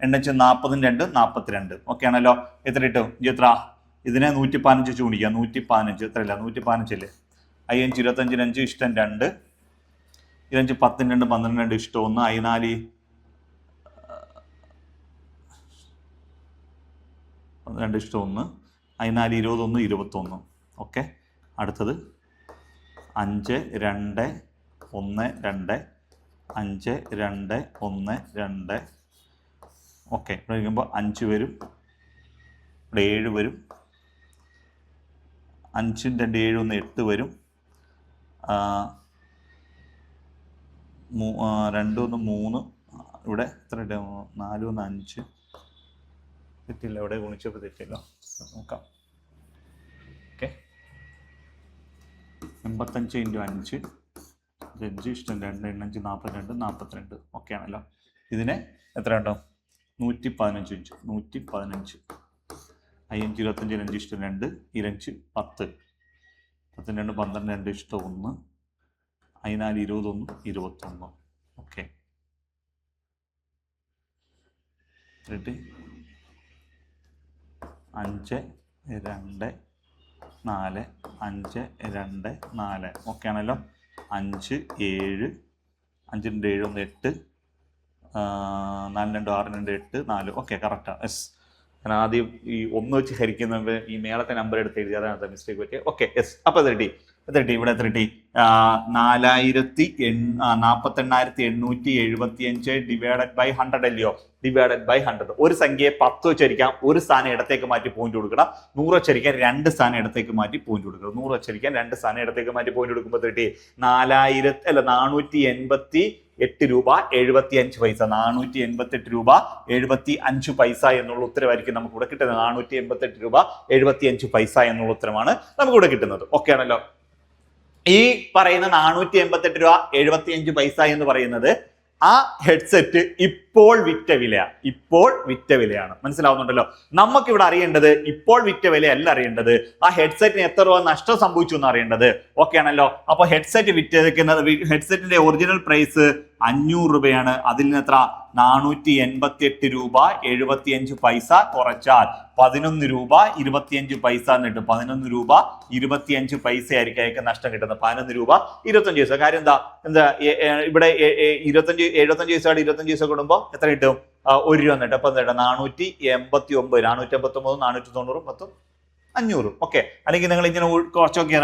8 40 2 42. ഓക്കെ ആണല്ലോ. എത്ര കിട്ടും? എത്ര? ഇതിനെ 115 ചൂണ്ടിക്കുക. 115 എത്രയില്ല? 115 അല്ലേ? 5 25 5 ഇഷ്ടം 2. 5 10 2 12 2 ഇഷ്ടം 1. 4 12 ഇഷ്ടം 1. 4 21 21. ഓക്കെ. അടുത്തത് 5 2 1 2 5 2 1 2. ഓക്കെ. ഇവിടെ കഴിയുമ്പോൾ 5 വരും, ഇവിടെ 7 വരും, 5 2 7 1 8 വരും, 2 1 3. ഇവിടെ എത്ര 4 1 5 തെറ്റില്ല, ഇവിടെ ഗുണിച്ചപ്പോൾ തെറ്റില്ല. നോക്കാം. ഓക്കെ. 85 × 5 5 ഇഷ്ടം 2 5 42 42. ഓക്കെ ആണല്ലോ. ഇതിനെ എത്ര ഉണ്ടോ? 115 ഇഞ്ച്. 115. 5 25 5 ഇഷ്ടം 2. 5 10 10 2 12 2 ഇഷ്ടം 1. 4 21 21. ഓക്കെ. 5 2 4 5 2 4. ഓക്കെ ആണല്ലോ. 5 7 5 2 7 1 8 4 2 6 2 8 4. ഓക്കെ, കറക്റ്റാണ്. യെസ്. ഞാൻ ആദ്യം ഈ 1 വെച്ച് ഹരിക്കുന്നത് ഈ മേളത്തെ നമ്പർ എടുത്ത് എഴുതി, അതാണ് മിസ്റ്റേക്ക് പറ്റിയത്. Okay, yes. അപ്പോൾ എത്ര കിട്ടി? ഇവിടെ എത്ര കിട്ടി? 48,875 ഡിവൈഡഡ് ബൈ 100 അല്ലയോ? Divided by 100. ഒരു സംഖ്യയെ 10 വെച്ചരിക്കാം, ഒരു സ്ഥാനം ഇടത്തേക്ക് മാറ്റി പോയിന്റ് കൊടുക്കണം. 100 വെച്ചരിക്കാൻ 2 സ്ഥാനം ഇടത്തേക്ക് മാറ്റി പോയിന്റ് കൊടുക്കണം. 100 വെച്ചരിക്കാൻ 2 സ്ഥാനം ഇടത്തേക്ക് മാറ്റി പോയിന്റ് കൊടുക്കുമ്പോൾ കിട്ടി 488 രൂപ 75 പൈസ. 488 രൂപ 75 പൈസ എന്നുള്ള ഉത്തരവായിരിക്കും നമുക്ക് ഇവിടെ കിട്ടുന്നത്. 488 രൂപ 75 പൈസ എന്നുള്ള ഉത്തരമാണ് നമുക്ക് ഇവിടെ കിട്ടുന്നത്. ഓക്കെ ആണല്ലോ. ഈ പറയുന്ന 488 രൂപ 75 പൈസ എന്ന് പറയുന്നത് ആ ഹെഡ്സെറ്റ് ഇപ്പോൾ വിറ്റ വിലയാണ്. മനസ്സിലാവുന്നുണ്ടല്ലോ. നമുക്കിവിടെ അറിയേണ്ടത് ഇപ്പോൾ വിറ്റ വിലയല്ല അറിയേണ്ടത്, ആ ഹെഡ്സെറ്റിന് എത്ര രൂപ നഷ്ടം സംഭവിച്ചു എന്ന് അറിയേണ്ടത്. ഓക്കെ ആണല്ലോ. അപ്പോൾ ഹെഡ്സെറ്റിന്റെ ഒറിജിനൽ പ്രൈസ് 500 രൂപയാണ്. അതിൽ നിന്ന് എത്ര? 488 രൂപ 75 പൈസ കുറച്ചാൽ 11 രൂപ 25 പൈസ എന്നിട്ട് 11 രൂപ 25 പൈസ ആയിരിക്കും അയക്ക് നഷ്ടം കിട്ടുന്നത്. 11 രൂപ 25 പൈസ. കാര്യം എന്താ ഇവിടെ 75 75 പൈസയുടെ 25 പൈസ കൂടുമ്പോൾ എത്ര കിട്ടും? 1 രൂപ എന്നിട്ട്. അപ്പൊ എന്താ? 489 489 490 10 500. ഓക്കെ. അല്ലെങ്കിൽ നിങ്ങൾ ഇങ്ങനെ കുറച്ചൊക്കെ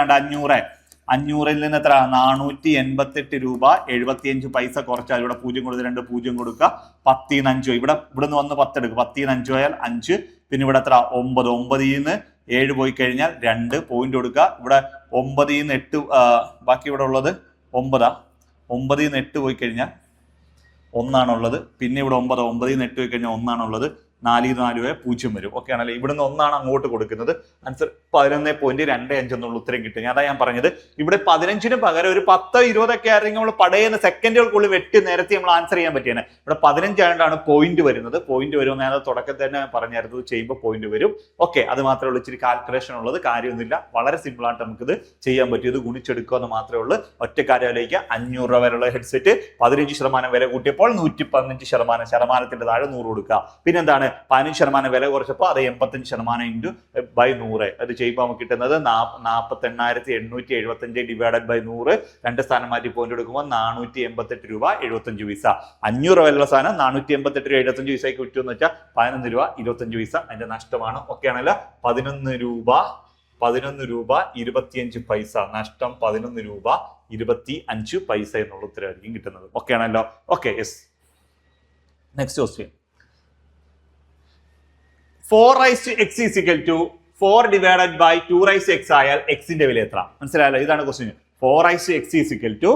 500 നിന്ന് എത്ര? 488 രൂപ 75 പൈസ കുറച്ചാൽ ഇവിടെ 0 കൊടുത്ത് 2 0 കൊടുക്കുക. 10 × 5 ഇവിടെ നിന്ന് വന്ന് 10 എടുക്കുക. 10 × 5 ആയാൽ 5. പിന്നെ ഇവിടെ എത്ര? 9. 9 നിന്ന് 7 പോയി കഴിഞ്ഞാൽ 2 പോയിന്റ് കൊടുക്കുക. ഇവിടെ 9 നിന്ന് 8 ബാക്കി ഇവിടെ ഉള്ളത് 9. 9 നിന്ന് 8 പോയി കഴിഞ്ഞാൽ 1 ആണുള്ളത്. പിന്നെ ഇവിടെ 9 9 നിന്ന് 8 പോയി കഴിഞ്ഞാൽ 1 ആണുള്ളത്. 4 4 0 വരും. ഓക്കെ ആണല്ലോ. ഇവിടുന്ന് 1 ആണ് അങ്ങോട്ട് കൊടുക്കുന്നത്. ആൻസർ 11.25 എന്നുള്ള ഉത്തരം കിട്ടും. അതാ ഞാൻ പറഞ്ഞത്, ഇവിടെ 15-ന് പകരം ഒരു 10 20 ഒക്കെ ആയിരുന്നെങ്കിൽ നമ്മൾ പടയുന്ന സെക്കൻഡുകൾക്കുള്ളിൽ വെട്ടി നേരത്തെ നമ്മൾ ആൻസർ ചെയ്യാൻ പറ്റിയാണ്. ഇവിടെ 15 ആയതുകൊണ്ടാണ് പോയിന്റ് വരുന്നത്. പോയിന്റ് വരുമെന്ന് ഞാൻ തുടക്കത്തിൽ തന്നെ പറഞ്ഞായിരുന്നു, ചെയ്യുമ്പോൾ പോയിന്റ് വരും. ഓക്കെ, അത് മാത്രമേ ഉള്ളൂ. ഇച്ചിരി കാൽക്കുലേഷൻ ഉള്ളത്, കാര്യമൊന്നുമില്ല. വളരെ സിമ്പിൾ ആയിട്ട് നമുക്കിത് ചെയ്യാൻ പറ്റും. ഇത് ഗുണിച്ചെടുക്കുക എന്ന് മാത്രമേ ഉള്ളൂ. ഒറ്റ കാര്യത്തിലേക്ക് 500 രൂപ വരെയുള്ള ഹെഡ്സെറ്റ് 15% വില കൂട്ടിയപ്പോൾ 115%, ശതമാനത്തിന്റെ താഴെ 100 കൊടുക്കുക. പിന്നെന്താണ്? 15% വില കുറച്ചപ്പോൾ അത് 85% × 100. അത് ചെയ്യുമ്പോൾ നമുക്ക് കിട്ടുന്നത് 48,875 ഡിവൈഡഡ് ബൈ 100. 2 സ്ഥാനം മാറ്റി പോയിന്റ് എടുക്കുമ്പോൾ 488 രൂപ 75 പൈസ. 500 രൂപ വില സാധനം 488 രൂപ 75 പൈസയ്ക്ക് വിറ്റുമെന്ന് വെച്ചാൽ 11 രൂപ 25 പൈസ അതിന്റെ നഷ്ടമാണ്. ഓക്കെ ആണല്ലോ. 11 രൂപ 25 പൈസ നഷ്ടം. 11 രൂപ 25 പൈസ എന്നുള്ള ഉത്തരവായിരിക്കും കിട്ടുന്നത്. ഓക്കെ ആണല്ലോ. Okay, yes. Next question. 4x is equal to 4 divided by 2x ആയാൽ xന്റെ വില എത്ര? മനസ്സിലായല്ലോ. ഇതാണ് question. 4x is equal to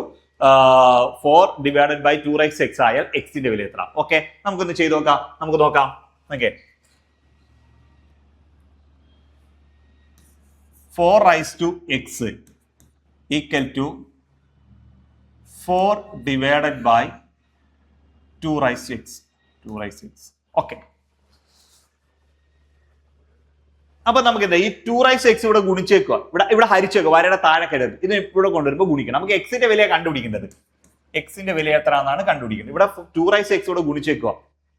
4 divided by 2x ആയാൽ xന്റെ വില എത്ര? ഓക്കെ, നമുക്കൊന്ന് ചെയ്ത് നോക്കാം. നമുക്ക് നോക്കാം. Okay, 4x equal to 4 divided by 2x. Okay, അപ്പൊ നമുക്ക് എന്താ ഈ 2x ഇവിടെ ഗുണിച്ചേക്കുക, ഇവിടെ ഹരിച്ചേക്കുക, വരയുടെ താഴെ കരുത്. ഇത് ഇവിടെ കൊണ്ടുവരുമ്പോൾ ഗുണിക്കണം. നമുക്ക് എക്സിന്റെ വിലയെ കണ്ടുപിടിക്കേണ്ടത്. എക്സിന്റെ വില എത്ര എന്നാണ് കണ്ടുപിടിക്കുന്നത്. ഇവിടെ 2x ഇവിടെ ഗുണിച്ചേക്കുക.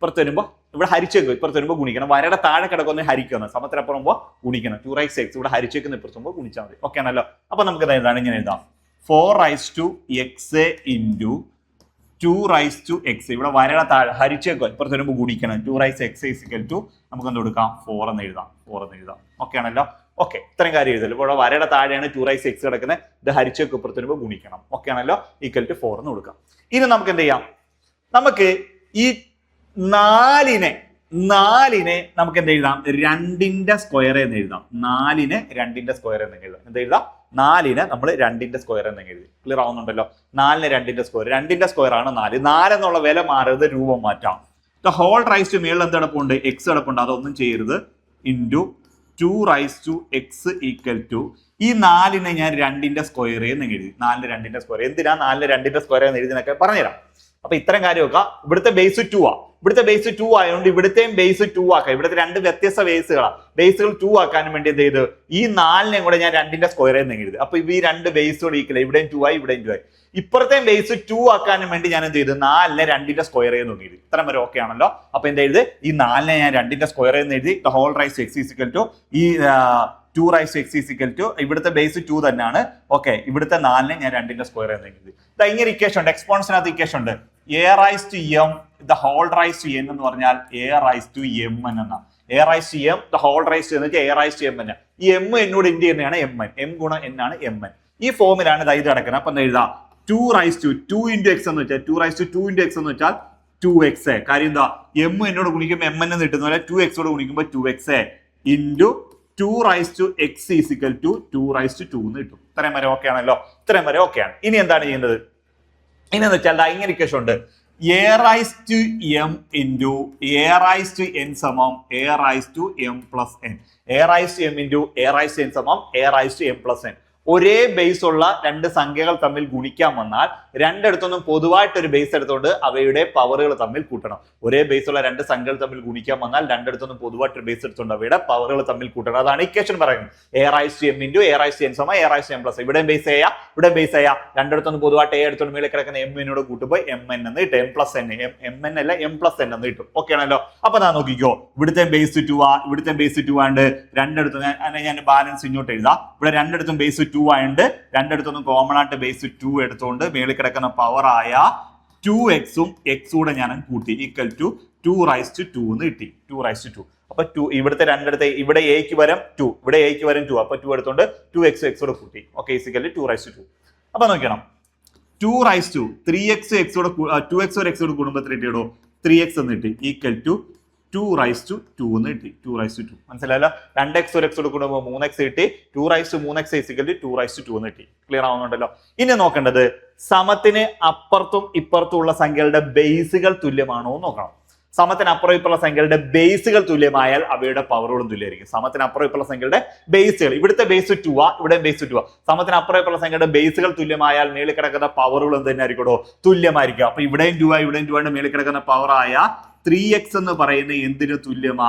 ഇപ്പുറത്ത് വരുമ്പോൾ ഇവിടെ ഹരിച്ചേക്കും, ഇപ്പുറത്ത് വരുമ്പോൾ ഗുണിക്കണം. വരയുടെ താഴെ കിടക്കുന്ന ഹരിക്കണം, സമത്തിനപ്പുറം ഗുണിക്കണം. 2x ഇവിടെ ഹരിച്ചേക്കുന്ന ഇപ്പുറത്ത് വരുമ്പോൾ ഗുണിച്ചാൽ മതി. ഓക്കെ ആണല്ലോ. അപ്പൊ നമുക്ക് എന്താണ് ഇങ്ങനെ എഴുതാം, 4x into 2x. ഇവിടെ വരയുടെ താഴെ ഹരിച്ചേക്കോ, ഇപ്പുറത്ത് വരുമ്പോൾ ഗുണിക്കണം. 2x നമുക്ക് എന്ത് കൊടുക്കാം, 4 എന്ന് എഴുതാം. ഓക്കെ ആണല്ലോ. ഓക്കെ, ഇത്രയും കാര്യം എഴുതല്ലോ. ഇവിടെ വരയുടെ താഴെയാണ് 2x കിടക്കുന്നത്, ഇത് ഹരിച്ചേക്കോ ഇപ്പുറത്ത് വരുമ്പോൾ ഗുണിക്കണം. ഓക്കെ ആണല്ലോ. ഈക്വൽ ടു 4 എന്ന് കൊടുക്കാം. ഇനി നമുക്ക് എന്ത് ചെയ്യാം, നമുക്ക് ഈ 4നെ നമുക്ക് എന്ത് എഴുതാം, 2ന്റെ സ്ക്വയർ എന്ന് എഴുതാം. 4നെ 2ന്റെ സ്ക്വയർ എന്ന് എഴുതാം. എന്ത് എഴുതാം, 4നെ നമ്മൾ 2ന്റെ സ്ക്വയർ എന്ന് എഴുതി. ക്ലിയർ ആവുന്നുണ്ടല്ലോ. 4നെ 2ന്റെ സ്ക്വയർ, 2ന്റെ സ്ക്വയർ ആണ് 4. 4 എന്നുള്ള വില മാറരുത്, രൂപം മാറ്റാം. ഹോൾ റൈസ് ടു മേളിൽ എന്ത് കിടപ്പുണ്ട്, എക്സ് കിടപ്പുണ്ട്, അതൊന്നും ചെയ്യരുത്. ഇൻറ്റു 2x ഈക്വൽ ടു ഈ 4നെ ഞാൻ 2ന്റെ സ്ക്വയർ എന്ന് എഴുതി. 4നെ 2ന്റെ സ്ക്വയർ, എന്തിനാ 4നെ 2ന്റെ സ്ക്വയർ എന്ന് എഴുതിനൊക്കെ പറഞ്ഞുതരാം. അപ്പൊ ഇത്തരം കാര്യമൊക്കെ ഇവിടുത്തെ ബേസ് 2 ആ. ഇവിടുത്തെ ബേസ് 2 ആയതുകൊണ്ട് ഇവിടുത്തെയും ബേസ് 2 ആക്കാം. ഇവിടുത്തെ 2 വ്യത്യസ്ത ബേസുകളാണ്. ബേസുകൾ 2 ആക്കാനും വേണ്ടി എന്ത് ചെയ്ത്, ഈ 4നെ കൂടെ ഞാൻ 2ന്റെ സ്ക്വയർ എന്ന് എഴുതി. അപ്പൊ ഈ 2 ബേസുകൾ ഈക്വൽ, ഇവിടെയും 2 ആയി, ഇവിടെയും 2 ആയി. ഇപ്പുറത്തെയും ബേസ് 2 ആക്കാനും വേണ്ടി ഞാൻ എന്ത് ചെയ്തു, 4നെ 2ന്റെ സ്ക്വയർ എന്ന് എഴുതി. ഇത്രയും വരെ ഓക്കെ ആണല്ലോ. അപ്പൊ എന്ത് എഴുതി, ഈ 4നെ ഞാൻ 2ന്റെ സ്ക്വയർ എന്ന് എഴുതി. Whole raise x equal to ഈ 2x ഈക്വൽ ടു ഇവിടുത്തെ ബേസ് 2 തന്നെയാണ്. ഓക്കെ, ഇവിടുത്തെ 4നെ ഞാൻ 2ന്റെ സ്ക്വയർ എന്ന് എഴുതി. ഇങ്ങനെ ഇക്വേഷൻ ഉണ്ട്, എക്സ്പോണൻസിനകത്ത് ഇക്വേഷൻ ഉണ്ട്. a raised to m the whole raised to n എന്ന് പറഞ്ഞാൽ a raised to m എന്നാണ്. a raised to m the whole raised to എന്ന് വെച്ചാൽ a raised to m എന്നാണ്. ഈ m എന്നോട് എന്ത് ചെയ്യുന്നതാണ് mn, m ഗുണം n ആണ് mn. ഈ ഫോമിലാണ് ഇത് കിടക്കുന്നത്. അപ്പൊ എന്താ എഴുതാം, 2 raised to 2 into x എന്ന് വെച്ചാൽ 2 raised to 2 into x എന്ന് വെച്ചാൽ 2x. കാര്യം എന്താ, m എന്നോട് ഗുണിക്കുമ്പോൾ mn എന്ന് കിട്ടുന്ന പോലെ 2x ഓട് ഗുണിക്കുമ്പോൾ 2x into 2 raised to x is equal to 2 raised to 2 എന്ന് കിട്ടും. ഇത്രയും വരെ ഓക്കെ ആണല്ലോ. ഇത്രയും വരെ ഓക്കെയാണ്. ഇനി എന്താണ് ചെയ്യുന്നത്, ഇനിയെന്ന് വെച്ചാൽ ഇങ്ങനെ ഇക്വേഷൻ ഉണ്ട്. a raised to m into a raised to n സമം a raised to m plus n. a raised to m into a raised to n സമം a raised to m plus n. ഒരേ ബേസ് ഉള്ള 2 സംഖ്യകൾ തമ്മിൽ ഗുണിക്കാൻ വന്നാൽ രണ്ടിടത്തൊന്നും പൊതുവായിട്ടൊരു ബേസ് എടുത്തുകൊണ്ട് അവയുടെ പവറുകൾ തമ്മിൽ കൂട്ടണം. ഒരേ ബേസ് ഉള്ള 2 സംഖ്യകൾ തമ്മിൽ ഗുണിക്കാൻ വന്നാൽ രണ്ടിടത്തൊന്നും പൊതുവായിട്ടൊരു ബേസ് എടുത്തുകൊണ്ട് അവയുടെ പവറുകൾ തമ്മിൽ കൂട്ടണം. അതാണ് ഇക്വേഷൻ പറയുന്നത്. a raised to m into a raised to n സമം a raised to m plus n. ഇവിടെ ബേസ് ചെയ്യാം, ഇവിടെ ബേസ് ചെയ്യാം. രണ്ടിടത്തൊന്നും പൊതുവായിട്ട് a എടുത്തുകൊണ്ട് മേളിൽ കിടക്കുന്ന m എന്നോട് കൂട്ടുമ്പോൾ mn എന്ന് കിട്ടും. m plus n, mn അല്ല m plus n എന്ന് കിട്ടും. ഓക്കെ ആണല്ലോ. അപ്പൊ ഞാൻ നോക്കിക്കോ, ഇവിടുത്തെ ബേസ് 2 ആ, ഇവിടുത്തെ ബേസ് 2 ആണ്ട് രണ്ടിടത്തും ഞാൻ ബാലൻസ് ഇങ്ങോട്ട് എഴുതാം. ഇവിടെ രണ്ടിടത്തും ബേസ് 2 ആയതുകൊണ്ട് രണ്ടിടത്തൊന്നും കോമൺ ആയിട്ട് ബേസ് 2 എടുത്തുകൊണ്ട് മേളിൽ കിടക്കുന്ന പവർ ആയ 2x x കൂടെ ഞാൻ കൂട്ടി. ഈക്വൽ ടു 2 raised to 2 എന്ന് കിട്ടി. 2 raised to 2. അപ്പൊ 2 ഇവിടുത്തെ രണ്ടിടത്തെ, ഇവിടെ എക്ക് വരം 2, ഇവിടെ എക്ക് വരം 2. അപ്പൊ 2 എടുത്തോണ്ട് 2x x കൂടെ കൂട്ടി. Okay, equal to 2 raised to 2. അപ്പൊ നോക്കണം, 2 raised to 3x x കൂടെ 2x or x കൂടെ കൂടുമ്പോൾ എത്ര കിട്ടിയോ, 3x എന്ന് കിട്ടി. ഈക്വൽ ടു 2 raised to 2 എന്ന് കിട്ടി. 2 raised to 2 മനസ്സിലായല്ലോ. 2x ഒരു x കൊടുക്കുമ്പോൾ 3x കിട്ടി. 2 raised to 3x equal to 2 raised to 2 എന്ന് കിട്ടി. ക്ലിയർ ആവുന്നുണ്ടല്ലോ. ഇനി നോക്കേണ്ടത് സമത്തിന് അപ്പുറത്തും ഇപ്പുറത്തും ഉള്ള സംഖ്യകളുടെ ബേസുകൾ തുല്യമാണോ എന്ന് നോക്കണം. സമത്തിന് അപ്പുറം ഇപ്പുറമുള്ള സംഖ്യകളുടെ ബേസുകൾ തുല്യമായാൽ അവയുടെ പവറുകളും തുല്യമായിരിക്കും. സമത്തിന് അപ്പുറം ഇപ്പുറമുള്ള സംഖ്യകളുടെ ബേസുകൾ, ഇവിടുത്തെ ബേസ് 2 ആ, ഇവിടെ ബേസ് 2 ആ. സമത്തിന് അപ്പുറം ഇപ്പുറമുള്ള സംഖ്യയുടെ ബേസുകൾ തുല്യമായാൽ മേളിൽ കിടക്കുന്ന പവറുകൾ എന്ത് തന്നെ ആയിരിക്കട്ടോ, തുല്യമായിരിക്കും. അപ്പൊ ഇവിടെയും 2 ആ, ഇവിടെയും 2 ആണ്. മേളിൽ കിടക്കുന്ന പവറായ 3x എന്ന് പറയുന്നത് എന്തിനു തുല്യമാ,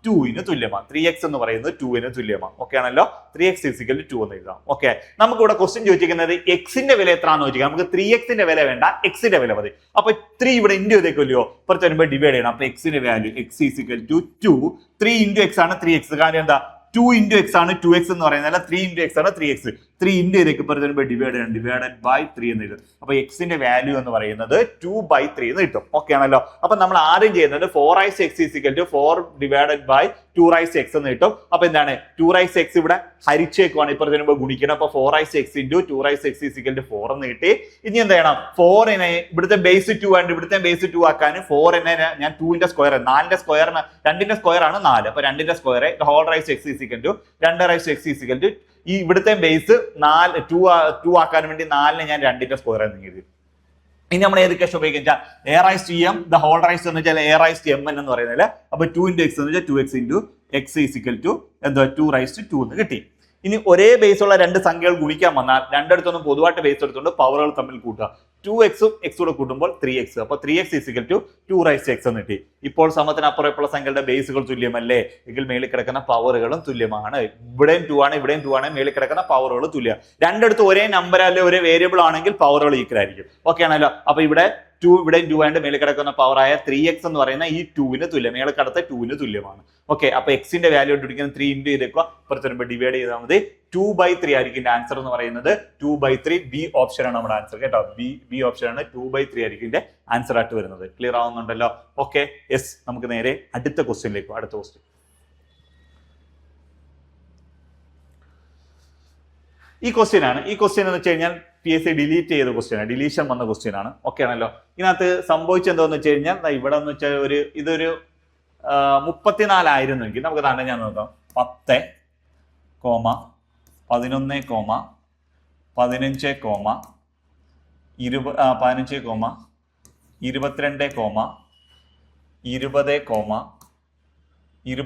2ന് തുല്യമാ. 3x എന്ന് പറയുന്നത് 2ന് തുല്യമാ. ഓക്കെ ആണല്ലോ. 3x ഈക്വൽ ടു 2 എന്ന് എഴുതാം. ഓക്കെ, നമുക്ക് ഇവിടെ ക്വസ്റ്റ്യൻ ചോദിച്ചിരിക്കുന്നത് എക്സിന്റെ വില എത്രയാണെന്ന് ചോദിക്കാം. നമുക്ക് 3xന്റെ വില വേണ്ട, എക്സിന്റെ വില മതി. അപ്പൊ 3 ഇവിടെ ഇൻറ്റു ചെയ്തേക്കല്ലോ, പുറത്ത് വരുമ്പോൾ ഡിവൈഡ് ചെയ്യണം. അപ്പൊ എക്സിന്റെ value x equal to 2. 3 into x ആണ് 3x. കാര്യം എന്താ, 2 into x ആണ് 2x എന്ന് പറയുന്നത്, 3 into x ആണ് 3x. 3 into ഇതൊക്കെ പറയുമ്പോൾ ഡിവൈഡ് ചെയ്യണം, ഡിവൈഡഡ് ബൈ 3 എന്ന് എഴുതും. അപ്പൊ എക്സിന്റെ വാല്യൂ എന്ന് പറയുന്നത് 2/3 എന്ന് കിട്ടും. ഓക്കെ ആണല്ലോ. അപ്പൊ നമ്മൾ ആദ്യം ചെയ്യുന്നത് 4 raised to x equal to 4 divided by 2 raised to x എന്ന് കിട്ടും. അപ്പൊ എന്താണ്, 2 raised to x ഇവിടെ ഹരിച്ചേക്കുവാണ്, ഇപ്പുറത്ത് വരുമ്പോൾ ഗുണിക്കണം. അപ്പൊ 4 raised to x into 2 raised to x equal to 4 എന്ന് കിട്ടി. ഇനി എന്ത് ചെയ്യണം, 4നെ ഇവിടുത്തെ ബേസ് 2 ആണ്, ഇവിടുത്തെ ബേസ് 2 ആക്കാൻ 4നെ ഞാൻ 2ന്റെ സ്ക്വയർ, 4ന്റെ സ്ക്വയർ, 2ന്റെ സ്ക്വയർ ആണ് 4. അപ്പൊ 2ന്റെ square whole raise to x equal to 2 raised to x equal to ഈ ഇവിടുത്തെ ബേസ് 2 ആക്കാൻ വേണ്ടി 4നെ ഞാൻ 2ന്റെ സ്ക്വയർ എന്ന് എഴുതി. ഇനി നമ്മൾ ഏത് കേസ് ഉപയോഗിച്ചാൽ a raised to m the whole raised എന്ന് വെച്ചാൽ a raised to mn എന്ന് പറയുന്നത്. അപ്പൊ 2 into x എന്ന് വെച്ചാൽ 2x into x equal to എന്താ 2 raised to 2 എന്ന് കിട്ടി. ഇനി ഒരേ ബേസ് ഉള്ള 2 സംഖ്യകൾ ഗുണിക്കാൻ വന്നാൽ രണ്ടിടത്തൊന്നും പൊതുവായിട്ട് ബേസ് എടുത്തുകൊണ്ട് പവറുകൾ തമ്മിൽ കൂട്ടുക. 2x x കൂടെ കൂട്ടുമ്പോൾ 3x. അപ്പൊ 3x equal to 2 raised to x എന്ന് കിട്ടി. ഇപ്പോൾ സമത്തിന് അപ്പുറമുള്ള സംഖ്യകളുടെ ബേസുകൾ തുല്യമല്ലേ, എങ്കിൽ മേളിൽ കിടക്കുന്ന പവറുകളും തുല്യമാണ്. ഇവിടെയും 2 ആണ്, ഇവിടെയും 2 ആണ്. മേളിൽ കിടക്കുന്ന പവറുകൾ തുല്യം. രണ്ടിടത്ത് ഒരേ നമ്പർ അല്ലെ ഒരേ വേരിയബിൾ ആണെങ്കിൽ പവറുകൾ ഈക്വൽ ആയിരിക്കും. ഓക്കെ ആണല്ലോ. അപ്പൊ ഇവിടെ 2 ഇവിടെ 2 ആയിട്ട് മേളിൽ കിടക്കുന്ന പവറായ 3x എന്ന് പറയുന്ന ഈ 2-ന് തുല്യം, മേളിൽ കിടത്ത 2-ന് തുല്യമാണ്. ഓക്കെ, അപ്പൊ എക്സിന്റെ വാല്യൂ കണ്ടുപിടിക്കുന്നത് 3 ഇൻറ്റു ചെയ്തേക്കുക, ഇപ്പുറത്ത് വരുമ്പോൾ ഡിവൈഡ് ചെയ്താൽ മതി. 2/3 ആയിരിക്കും ആൻസർ എന്ന് പറയുന്നത്. 2/3 ബി ഓപ്ഷൻ ആണ് നമ്മുടെ ആൻസർ കേട്ടോ. ബി ഓപ്ഷൻ ആണ് 2/3 ആയിരിക്കും ഇതിന്റെ ആൻസർ ആയിട്ട് വരുന്നത്. ക്ലിയർ ആവുന്നുണ്ടല്ലോ? Okay, yes. നമുക്ക് നേരെ അടുത്ത ക്വസ്റ്റ്യനിലേക്ക്. അടുത്ത ക്വസ്റ്റ്യൻ ഈ ക്വസ്റ്റ്യൻ ആണ്. ഈ ക്വസ്റ്റ്യൻ എന്ന് വെച്ച് കഴിഞ്ഞാൽ PSC ഡിലീറ്റ് ചെയ്ത ക്വസ്റ്റ്യൻ ആണ്, ഡിലീഷൻ വന്ന ക്വസ്റ്റ്യൻ ആണ്. ഓക്കെ ആണല്ലോ? ഇതിനകത്ത് സംഭവിച്ചെന്തോന്ന് വെച്ച് കഴിഞ്ഞാൽ ഇവിടെ എന്ന് വെച്ചാൽ ഇതൊരു 34 ആയിരുന്നെങ്കിൽ നമുക്ക് തന്നെ ഞാൻ നോക്കാം. 10, 11, 15, 15, 20, 22, 20, 28,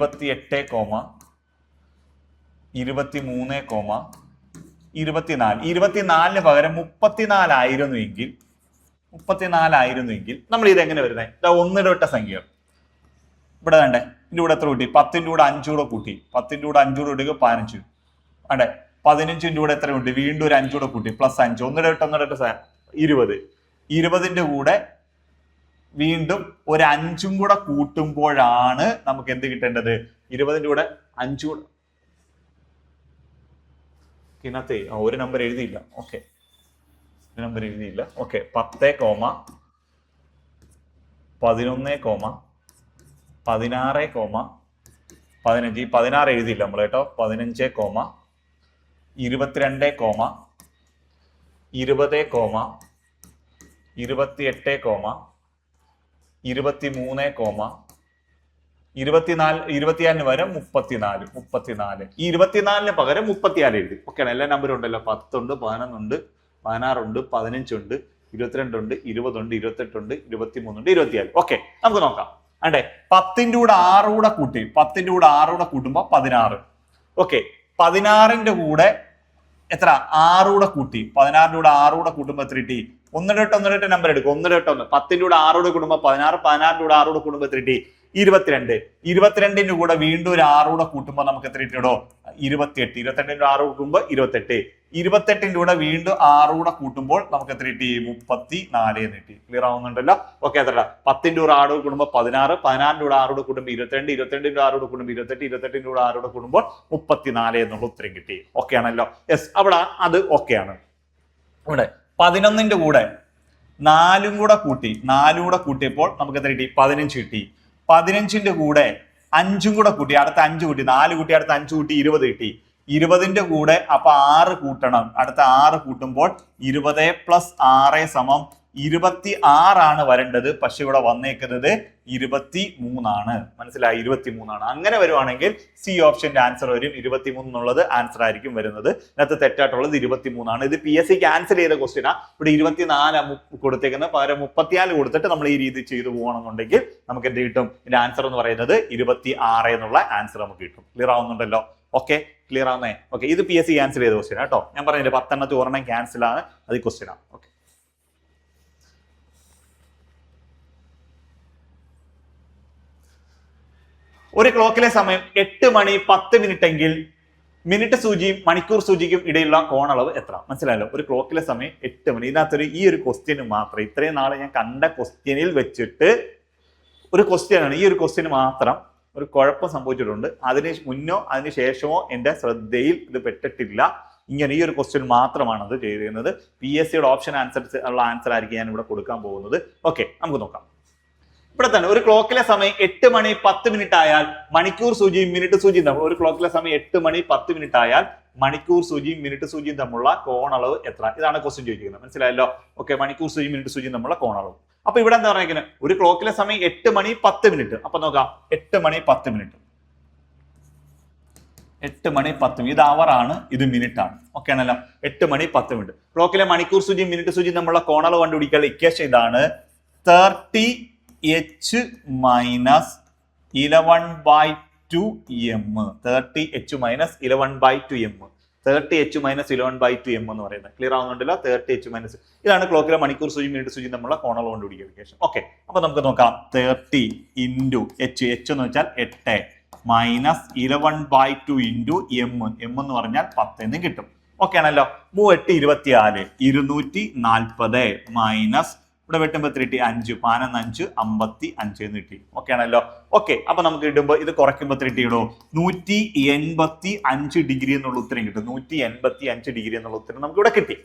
23, 24 പകരം 34 ആയിരുന്നുവെങ്കിൽ നമ്മൾ ഇത് എങ്ങനെ വരുന്നത്? ഒന്നിടവിട്ട സംഖ്യ ഇവിടെ വേണ്ടേ. ഇതിന്റെ കൂടെ എത്ര കൂട്ടി? 10ന്റെ കൂടെ 5 കൂടെ കൂട്ടി. 10ന്റെ കൂടെ 5 കൂടെ കൂട്ടി 15. അതെ, 15ന്റെ കൂടെ എത്ര ഉണ്ട്? വീണ്ടും ഒരു 5 കൂടെ കൂട്ടി പ്ലസ് 5. ഒന്നിടവിട്ട 20. 20ന്റെ കൂടെ വീണ്ടും ഒരു 5ഉം കൂടെ കൂട്ടുമ്പോഴാണ് നമുക്ക് എന്ത് കിട്ടേണ്ടത്? 20ന്റെ കൂടെ 5 കൂടെ ഇതിനകത്ത് ഒരു നമ്പർ എഴുതിയില്ല. ഓക്കെ, നമ്പർ എഴുതിയില്ല. ഓക്കെ, 10, 11, 16, 15. ഈ 16 എഴുതിയില്ല നമ്മൾ കേട്ടോ. 15, 22, 20, 28, 23, 24, 24 പകരം 34. ഈ 24ന് പകരം 34 എഴുതി. ഓക്കെ, എല്ലാ നമ്പറും ഉണ്ടല്ലോ. 10 ഉണ്ട്, 11 ഉണ്ട്, 16 ഉണ്ട്, 15 ഉണ്ട്, 22 ഉണ്ട്, 20 ഉണ്ട്, 28 ഉണ്ട്, 23 ഉണ്ട്, 24. ഓക്കെ, നമുക്ക് നോക്കാം. അണ്ടേ 10ന്റെ കൂടെ 6 കൂടെ കൂട്ടി. 10ന്റെ കൂടെ 6 കൂടെ കൂട്ടുമ്പോ 16. ഓക്കെ, 16ന്റെ കൂടെ എത്ര? 6 കൂടെ കൂട്ടി. 16ന്റെ കൂടെ 6 കൂടെ കൂട്ടുമ്പോ എത്ര കിട്ടി? ഒന്നിടവിട്ട് നമ്പർ എടുക്കും. 1 10ന്റെ കൂടെ 6 കൂടെ കൂടുമ്പോ 16. 16ന്റെ കൂടെ 6 കൂടെ കൂടുമ്പോ എത്ര കിട്ടി? 22. 22ന്റെ കൂടെ വീണ്ടും ഒരു 6 കൂടെ കൂട്ടുമ്പോൾ നമുക്ക് എത്ര കിട്ടിയോ? 28. 22ന്റെ 6 കൂട്ടുമ്പോൾ 28. 28ന്റെ കൂടെ വീണ്ടും 6 കൂടെ കൂട്ടുമ്പോൾ നമുക്ക് എത്ര കിട്ടി? 34 എന്ന് കിട്ടി. ക്ലിയർ ആവുന്നുണ്ടല്ലോ? ഓക്കെ, എത്ര? 10ന്റെ കൂടെ 6 കൂടുമ്പോൾ 16. 16ന്റെ കൂടെ 6 കൂടെ കൂടുമ്പോൾ 22. 22ന്റെ കൂടെ 6 കൂടെ കൂടുമ്പോൾ 28. 28ന്റെ കൂടെ 6 കൂടെ കൂടുമ്പോൾ 34 എന്നുള്ള ഉത്തരം കിട്ടി. ഓക്കെ ആണല്ലോ? യെസ്, അവിടെ അത് ഓക്കെ ആണ്. ഇവിടെ 11ന്റെ കൂടെ 4 കൂടെ കൂട്ടി. 4 കൂടെ കൂട്ടിയപ്പോൾ നമുക്ക് എത്ര കിട്ടി? 15 കിട്ടി. 15ന്റെ കൂടെ 5 കൂടെ കൂട്ടി. അടുത്ത 5 കൂട്ടി. 4 കൂട്ടി, അടുത്ത 5 കൂട്ടി, 20 കിട്ടി. 20ന്റെ കൂടെ അപ്പൊ 6 കൂട്ടണം. അടുത്ത 6 കൂട്ടുമ്പോൾ 20 + 6 = 26 ആണ് വരേണ്ടത്. പക്ഷെ ഇവിടെ വന്നേക്കുന്നത് 23 ആണ്. മനസ്സിലായി? 23 ആണ്. അങ്ങനെ വരുവാണെങ്കിൽ സി ഓപ്ഷന്റെ ആൻസർ വരും. 23 എന്നുള്ളത് ആൻസർ ആയിരിക്കും വരുന്നത്. ഇതിനകത്ത് തെറ്റായിട്ടുള്ളത് 23 ആണ്. ഇത് PSC ക്യാൻസൽ ചെയ്ത ക്വസ്റ്റ്യനാ. ഇവിടെ 24 കൊടുത്തേക്കുന്നത്, പകരം 34 കൊടുത്തിട്ട് നമ്മൾ ഈ രീതി ചെയ്തു പോകണമെന്നുണ്ടെങ്കിൽ നമുക്ക് എന്ത് കിട്ടും? ഇതിന്റെ ആൻസർ എന്ന് പറയുന്നത് 26 എന്നുള്ള ആൻസർ നമുക്ക് കിട്ടും. ക്ലിയർ ആവുന്നുണ്ടല്ലോ? ഓക്കെ, ക്ലിയർ ആവുന്നേ? ഓക്കെ, ഇത് PSC ക്യാൻസൽ ചെയ്ത ക്വസ്റ്റ്യൻ കേട്ടോ. ഞാൻ പറഞ്ഞില്ല 10 എണ്ണത്തിൽ 1 ക്യാൻസൽ ആണ്. അത് ക്വസ്റ്റ്യൻ ആണ്. ഓക്കെ, ഒരു ക്ലോക്കിലെ സമയം 8 മണി 10 മിനിറ്റ് എങ്കിൽ മിനിറ്റ് സൂചിയും മണിക്കൂർ സൂചിക്കും ഇടയിലുള്ള കോണളവ് എത്ര? മനസ്സിലായല്ലോ? ഒരു ക്ലോക്കിലെ സമയം 8 മണി. ഇതിനകത്തൊരു ഈ ഒരു ക്വസ്റ്റ്യന് മാത്രം, ഇത്രയും നാളെ ഞാൻ കണ്ട ക്വസ്റ്റ്യനിൽ വെച്ചിട്ട് ഒരു ക്വസ്റ്റ്യൻ ആണ്. ഈ ഒരു ക്വസ്റ്റ്യന് മാത്രം ഒരു കുഴപ്പം സംഭവിച്ചിട്ടുണ്ട്. അതിന് മുന്നോ അതിന് ശേഷമോ എന്റെ ശ്രദ്ധയിൽ ഇത് പെട്ടിട്ടില്ല. ഇങ്ങനെ ഈ ഒരു ക്വസ്റ്റ്യൻ മാത്രമാണ് അത് ചെയ്തിരുന്നത്. PSCയുടെ ഓപ്ഷൻ അനുസരിച്ച് ഉള്ള ആൻസർ ആയിരിക്കും ഞാൻ ഇവിടെ കൊടുക്കാൻ പോകുന്നത്. ഓക്കെ, നമുക്ക് നോക്കാം. ഇവിടെ തന്നെ ഒരു ക്ലോക്കിലെ സമയം 8 മണി 10 മിനിറ്റ് ആയാൽ മണിക്കൂർ സൂചിയും മിനിറ്റ് സൂചിയും തമ്മിൽ, ഒരു ക്ലോക്കിലെ സമയം 8 മണി 10 മിനിറ്റ് ആയാൽ മണിക്കൂർ സൂചിയും മിനിറ്റ് സൂചിയും തമ്മിലുള്ള കോണളവ് എത്ര? ഇതാണ് ക്വസ്റ്റ്യൻ ചോദിക്കുന്നത്. മനസ്സിലായല്ലോ? ഓക്കെ, മണിക്കൂർ സൂചിയും മിനിറ്റ് സൂചിയും തമ്മിലുള്ള കോണളവ്. അപ്പൊ ഇവിടെ എന്താ പറയുന്നത്? ഒരു ക്ലോക്കിലെ സമയം 8 മണി 10 മിനിറ്റ്. അപ്പൊ നോക്കാം, 8 മണി 10 മിനിറ്റ്. 8 മണി 10 മിനിറ്റ്. ഇത് അവർ ആണ്, ഇത് മിനിറ്റ് ആണ്. ഓക്കെ ആണല്ലോ? 8 മണി 10 മിനിറ്റ്. ക്ലോക്കിലെ മണിക്കൂർ സൂചിയും മിനിറ്റ് സൂചിയും തമ്മിലുള്ള കോണളവ് കണ്ടുപിടിക്കാനുള്ള ഇക്വേഷൻ ഇതാണ്. 30h - 11/2m. 30h - 11/2m. 30h - 11/2m എന്ന് പറയുന്നത്. ക്ലിയർ ആവുന്നുണ്ടല്ലോ? 30h - ഇതാണ് ക്ലോക്കിലെ മണിക്കൂർ സൂചി മിനിറ്റ് സൂചി തമ്മിലുള്ള കോണളവ് കണ്ടുപിടിക്കുക. ഓക്കെ, അപ്പൊ നമുക്ക് നോക്കാം. 30 × h. h എന്ന് വെച്ചാൽ 8 - 11/2 × m. m എന്ന് പറഞ്ഞാൽ 10 എന്ന് കിട്ടും. ഓക്കെ ആണല്ലോ? 8 × 24 240 ഇവിടെ വെട്ടുമ്പോൾ എത്ര കിട്ടി 5 15 5 55 എന്ന് കിട്ടി. ഓക്കെ ആണല്ലോ. ഓക്കെ, അപ്പൊ നമുക്ക് കിട്ടുമ്പോൾ ഇത് കുറയ്ക്കുമ്പോൾ എത്ര കിട്ടിയിടോ 185 ഡിഗ്രി എന്നുള്ള ഉത്തരം കിട്ടും. 185 ഡിഗ്രി എന്നുള്ള ഉത്തരം നമുക്ക് ഇവിടെ കിട്ടി.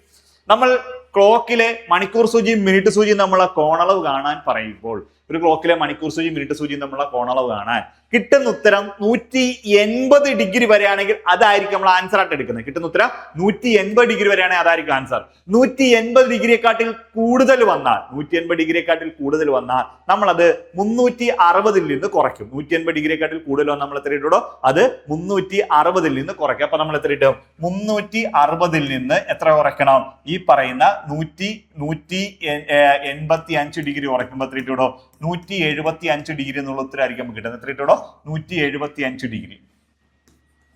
നമ്മൾ ക്ലോക്കിലെ മണിക്കൂർ സൂചിയും മിനിറ്റ് സൂചിയും തമ്മിലുള്ള കോണളവ് കാണാൻ പറയുമ്പോൾ ഒരു ക്ലോക്കിലെ മണിക്കൂർ സൂചിയും മിനിറ്റ് സൂചിയും തമ്മിലുള്ള കോണളവ് കാണാൻ കിട്ടുന്ന ഉത്തരം 180 ഡിഗ്രി വരെയാണെങ്കിൽ അതായിരിക്കും നമ്മൾ ആൻസർ ആയിട്ട് എടുക്കുന്നത്. കിട്ടുന്ന ഉത്തരം 180 ഡിഗ്രി വരെയാണെങ്കിൽ അതായിരിക്കും ആൻസർ. 180 ഡിഗ്രിയെക്കാട്ടിൽ കൂടുതൽ വന്നാൽ 180 ഡിഗ്രിയെക്കാട്ടിൽ കൂടുതൽ വന്നാൽ നമ്മളത് 360ൽ നിന്ന് കുറയ്ക്കും. 180 ഡിഗ്രിയെക്കാട്ടിൽ കൂടുതൽ വന്നാൽ നമ്മൾ എത്ര ഇട്ടോ അത് 360ൽ നിന്ന് കുറയ്ക്കും. അപ്പൊ നമ്മൾ എത്ര ഇട്ടും 360ൽ നിന്ന് എത്ര കുറയ്ക്കണം? ഈ പറയുന്ന 185 ഡിഗ്രി കുറയ്ക്കുമ്പോൾ എത്ര ഇട്ടോ 175 ഡിഗ്രി എന്നുള്ള ഉത്തരമായിരിക്കും നമുക്ക് കിട്ടുന്നത്. എത്ര ഇട്ടോ 175 ഡിഗ്രി.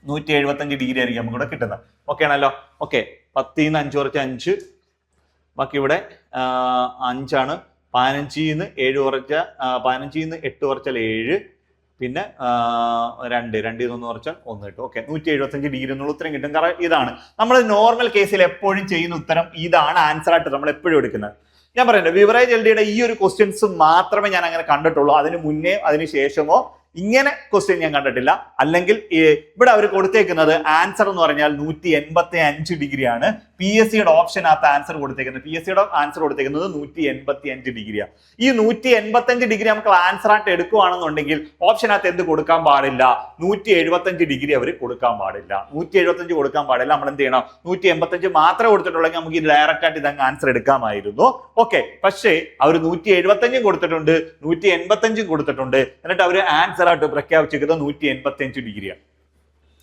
175 ഡിഗ്രി ആയിരിക്കും നമുക്ക് ഇവിടെ കിട്ടുന്നത്. ഓക്കെ ആണല്ലോ. ഓക്കെ, 10 ന്ന് 5 കുറച്ച് 5, ബാക്കി ഇവിടെ 5 ആണ്. 15 ന്ന് 7 കുറച്ച 15 ന്ന് 8 കുറച്ചാൽ 7, പിന്നെ 2 2 1 കുറച്ചാൽ 1 കിട്ടും. ഓക്കെ, 175 ഡിഗ്രി എന്നുള്ള ഉത്തരം കിട്ടും. കാരണം ഇതാണ് നമ്മൾ നോർമൽ കേസിൽ എപ്പോഴും ചെയ്യുന്ന ഉത്തരം. ഇതാണ് ആൻസർ ആയിട്ട് നമ്മൾ എപ്പോഴും എടുക്കുന്നത്. ഞാൻ പറയുന്നത് ബിവറേജ് എൽഡിയുടെ ഈ ഒരു ക്വസ്റ്റ്യൻസ് മാത്രമേ ഞാൻ അങ്ങനെ കണ്ടിട്ടുള്ളൂ. അതിന് മുന്നേ അതിന് ശേഷമോ ഇങ്ങനെ ക്വസ്റ്റ്യൻ ഞാൻ കണ്ടിട്ടില്ല. അല്ലെങ്കിൽ ഇവിടെ അവർ കൊടുത്തേക്കുന്നത് ആൻസർ എന്ന് പറഞ്ഞാൽ 185 ഡിഗ്രിയാണ്. PSCയുടെ ഓപ്ഷനകത്ത് ആൻസർ കൊടുത്തേക്കുന്നത് PSCയുടെ ആൻസർ കൊടുത്തേക്കുന്നത് 185 ഡിഗ്രിയാണ്. ഈ 185 ഡിഗ്രി നമുക്ക് ആൻസർ ആയിട്ട് എടുക്കുകയാണെന്നുണ്ടെങ്കിൽ ഓപ്ഷനകത്ത് എന്ത് കൊടുക്കാൻ പാടില്ല? 175 ഡിഗ്രി അവർ കൊടുക്കാൻ പാടില്ല. 175 കൊടുക്കാൻ പാടില്ല. നമ്മൾ എന്ത് ചെയ്യണം? 185 മാത്രമേ കൊടുത്തിട്ടുള്ളെങ്കിൽ നമുക്ക് ഡയറക്റ്റ് ആയിട്ട് ഇതങ്ങ് ആൻസർ എടുക്കാമായിരുന്നു. ഓക്കെ, പക്ഷേ അവർ 175 കൊടുത്തിട്ടുണ്ട്, 185 കൊടുത്തിട്ടുണ്ട്. എന്നിട്ട് അവർ ആൻസർ ആയിട്ട് പ്രഖ്യാപിച്ചിരിക്കുന്നത് 185 ഡിഗ്രിയാണ്.